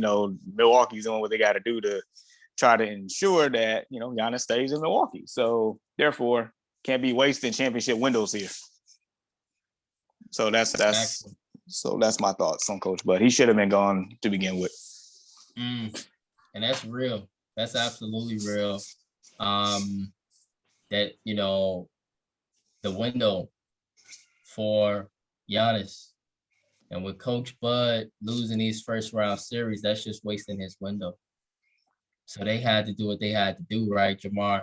Milwaukee's doing what they got to do to try to ensure that, Giannis stays in Milwaukee. So therefore, can't be wasting championship windows here. So that's my thoughts on Coach Bud. He should have been gone to begin with. And that's real. That's absolutely real. That, the window for Giannis, and with Coach Bud losing these first round series, that's just wasting his window. So they had to do what they had to do, right, Jamar,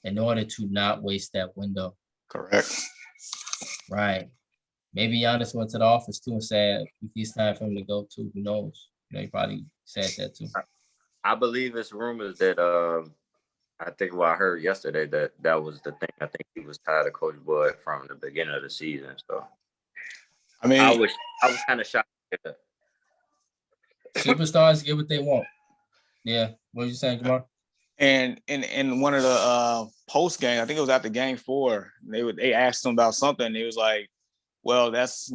in order to not waste that window. Correct. Right. Maybe Giannis went to the office too and said, if it's time for him to go too, who knows? He probably said that too. I believe it's rumors that I think what I heard yesterday that was the thing. I think he was tired of Coach Bud from the beginning of the season. So I mean, I was kind of shocked at that. Superstars get what they want. Yeah. What are you saying, Jamar? And in one of the post game, I think it was after game 4, they asked him about something. And he was like, well, that's,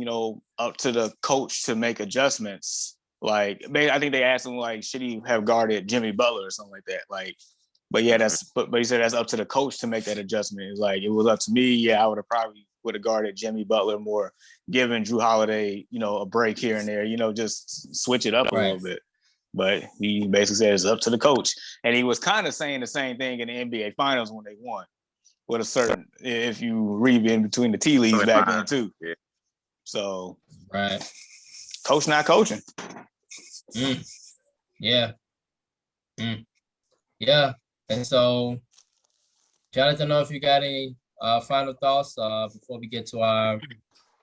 up to the coach to make adjustments. Like, I think they asked him, like, should he have guarded Jimmy Butler or something like that? Like, but yeah, but he said that's up to the coach to make that adjustment. It's like, it was up to me. Yeah, I would have guarded Jimmy Butler more, giving Drew Holiday, a break here and there, just switch it up a little bit. But he basically said it's up to the coach. And he was kind of saying the same thing in the NBA Finals when they won. With a certain, if you read in between the tea leaves back then too. Yeah. So, right. Coach not coaching. Yeah. Yeah. And so, Johnathan, I don't know if you got any final thoughts before we get to our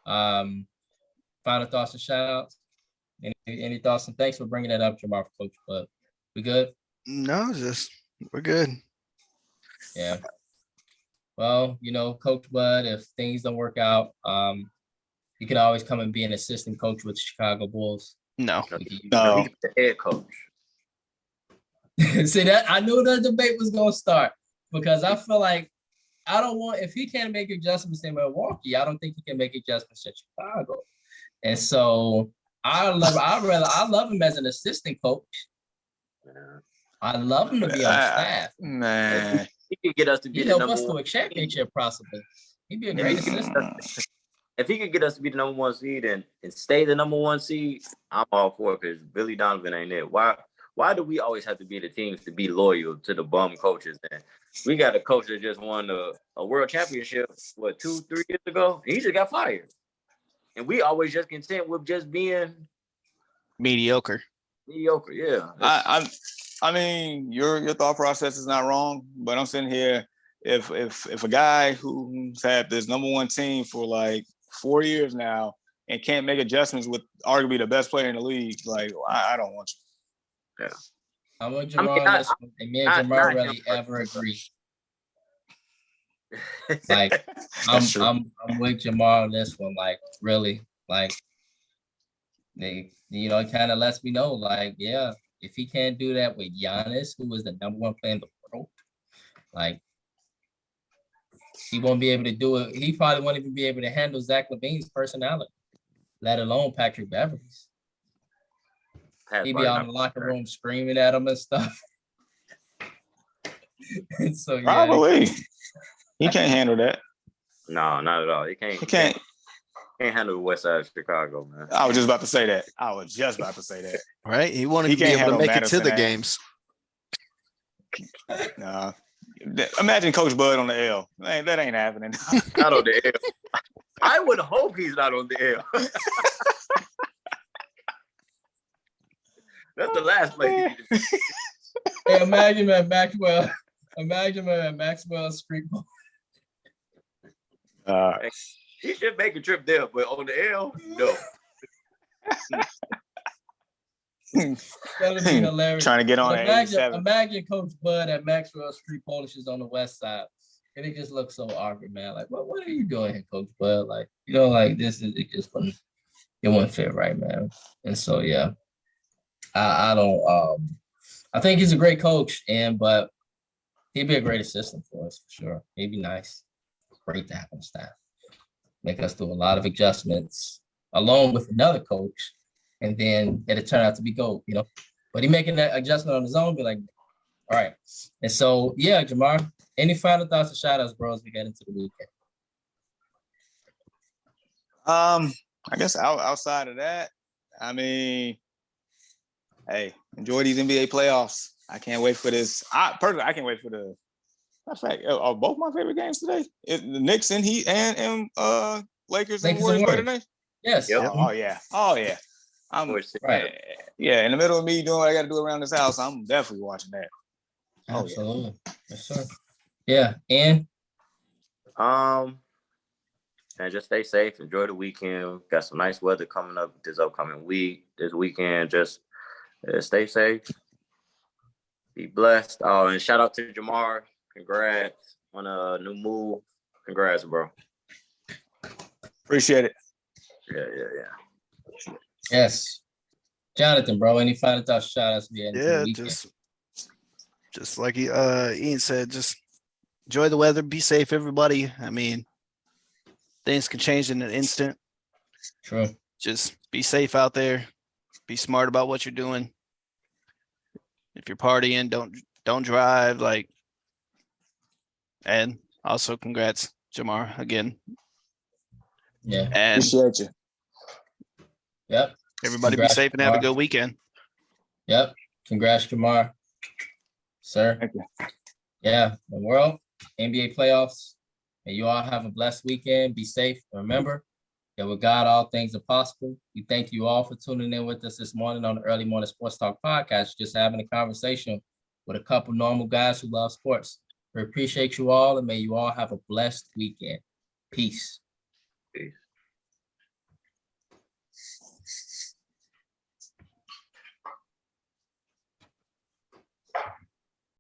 final thoughts and shout outs. Any thoughts? And thanks for bringing that up, Jamar, Coach. But we good? No, we're good. Yeah. well, Coach Bud, if things don't work out, you can always come and be an assistant coach with Chicago Bulls. No. No. He's the head coach. See that? I knew the debate was gonna start because I feel like I don't want if he can't make adjustments in Milwaukee, I don't think he can make adjustments at Chicago. And so I love him as an assistant coach. I love him to be on staff. Man. He could get us to be He the helped number us to one. a championship, possibly. He'd be a great assistant. If he could get us to be the number one seed and stay the number one seed, I'm all for it because Billy Donovan ain't it. Why do we always have to be the teams to be loyal to the bum coaches? And we got a coach that just won a world championship, 2-3 years ago? And he just got fired. And we always just content with just being Mediocre. Yeah. I mean, your thought process is not wrong, but I'm sitting here. If a guy who's had this number one team for like 4 years now and can't make adjustments with arguably the best player in the league, like I don't want you. Yeah. I'm with Jamar on this one, and me and Jamar really ever agree. Like I'm with Jamar on this one. Like really, like it kind of lets me know, like, yeah, if he can't do that with Giannis, who was the number one player in the world, like he won't be able to do it. He probably won't even be able to handle Zach LaVine's personality, let alone Patrick Beverley's. He'd be out in the locker room screaming at him and stuff. And so yeah, probably he can't handle that. No, not at all. He can't handle the west side of Chicago, man. I was just about to say that. Right? He wanted He to be can't able to handle make it to the Madison games. Nah. Imagine Coach Bud on the L. Man, that ain't happening. Not on the L. I would hope he's not on the L. That's the last place. Hey, imagine at Maxwell. Imagine at Maxwell's street ball. He should make a trip there, but on the L, no. That'd be hilarious. Trying to get on at 87. Imagine Coach Bud at Maxwell Street Polishes on the west side. And it just looks so awkward, man. Like, what are you doing here, Coach Bud? Like, this is it just wouldn't fit right, man. And so yeah. I don't I think he's a great coach, but he'd be a great assistant for us for sure. He'd be nice. Great to have on staff. Make us do a lot of adjustments along with another coach, and then it'll turn out to be gold, But he making that adjustment on his own, be like, all right. And so yeah, Jamar, any final thoughts or shout outs, bro, as we get into the weekend? I guess outside of that, I mean, hey, enjoy these NBA playoffs. I can't wait for this. Personally, I can't wait for the. Matter of fact, are both my favorite games today? The Knicks and Heat and Lakers and Warriors play today? Yes. Yep. Oh yeah. I'm right. Yeah, in the middle of me doing what I got to do around this house, I'm definitely watching that. Absolutely. Yes, sir. Yeah, and just stay safe. Enjoy the weekend. Got some nice weather coming up this upcoming week. This weekend, just stay safe. Be blessed. Oh, and shout out to Jamar. Congrats on a new move. Congrats, bro. Appreciate it. Yeah. yes. Johnathan, bro, any final thoughts, shout outs? Yeah, just like Ian said, just enjoy the weather, be safe, everybody. I mean, things can change in an instant. True. Just be safe out there. Be smart about what you're doing. If you're partying, don't drive. And also congrats, Jamar, again. Yeah. And appreciate you. Yep. Everybody be safe and have a good weekend. Yep. Congrats, Jamar. Sir. Thank you. Yeah. The world, NBA playoffs. And you all have a blessed weekend. Be safe. Remember that with God, all things are possible. We thank you all for tuning in with us this morning on the Early Morning Sports Talk podcast. Just having a conversation with a couple normal guys who love sports. We appreciate you all, and may you all have a blessed weekend. Peace. Peace.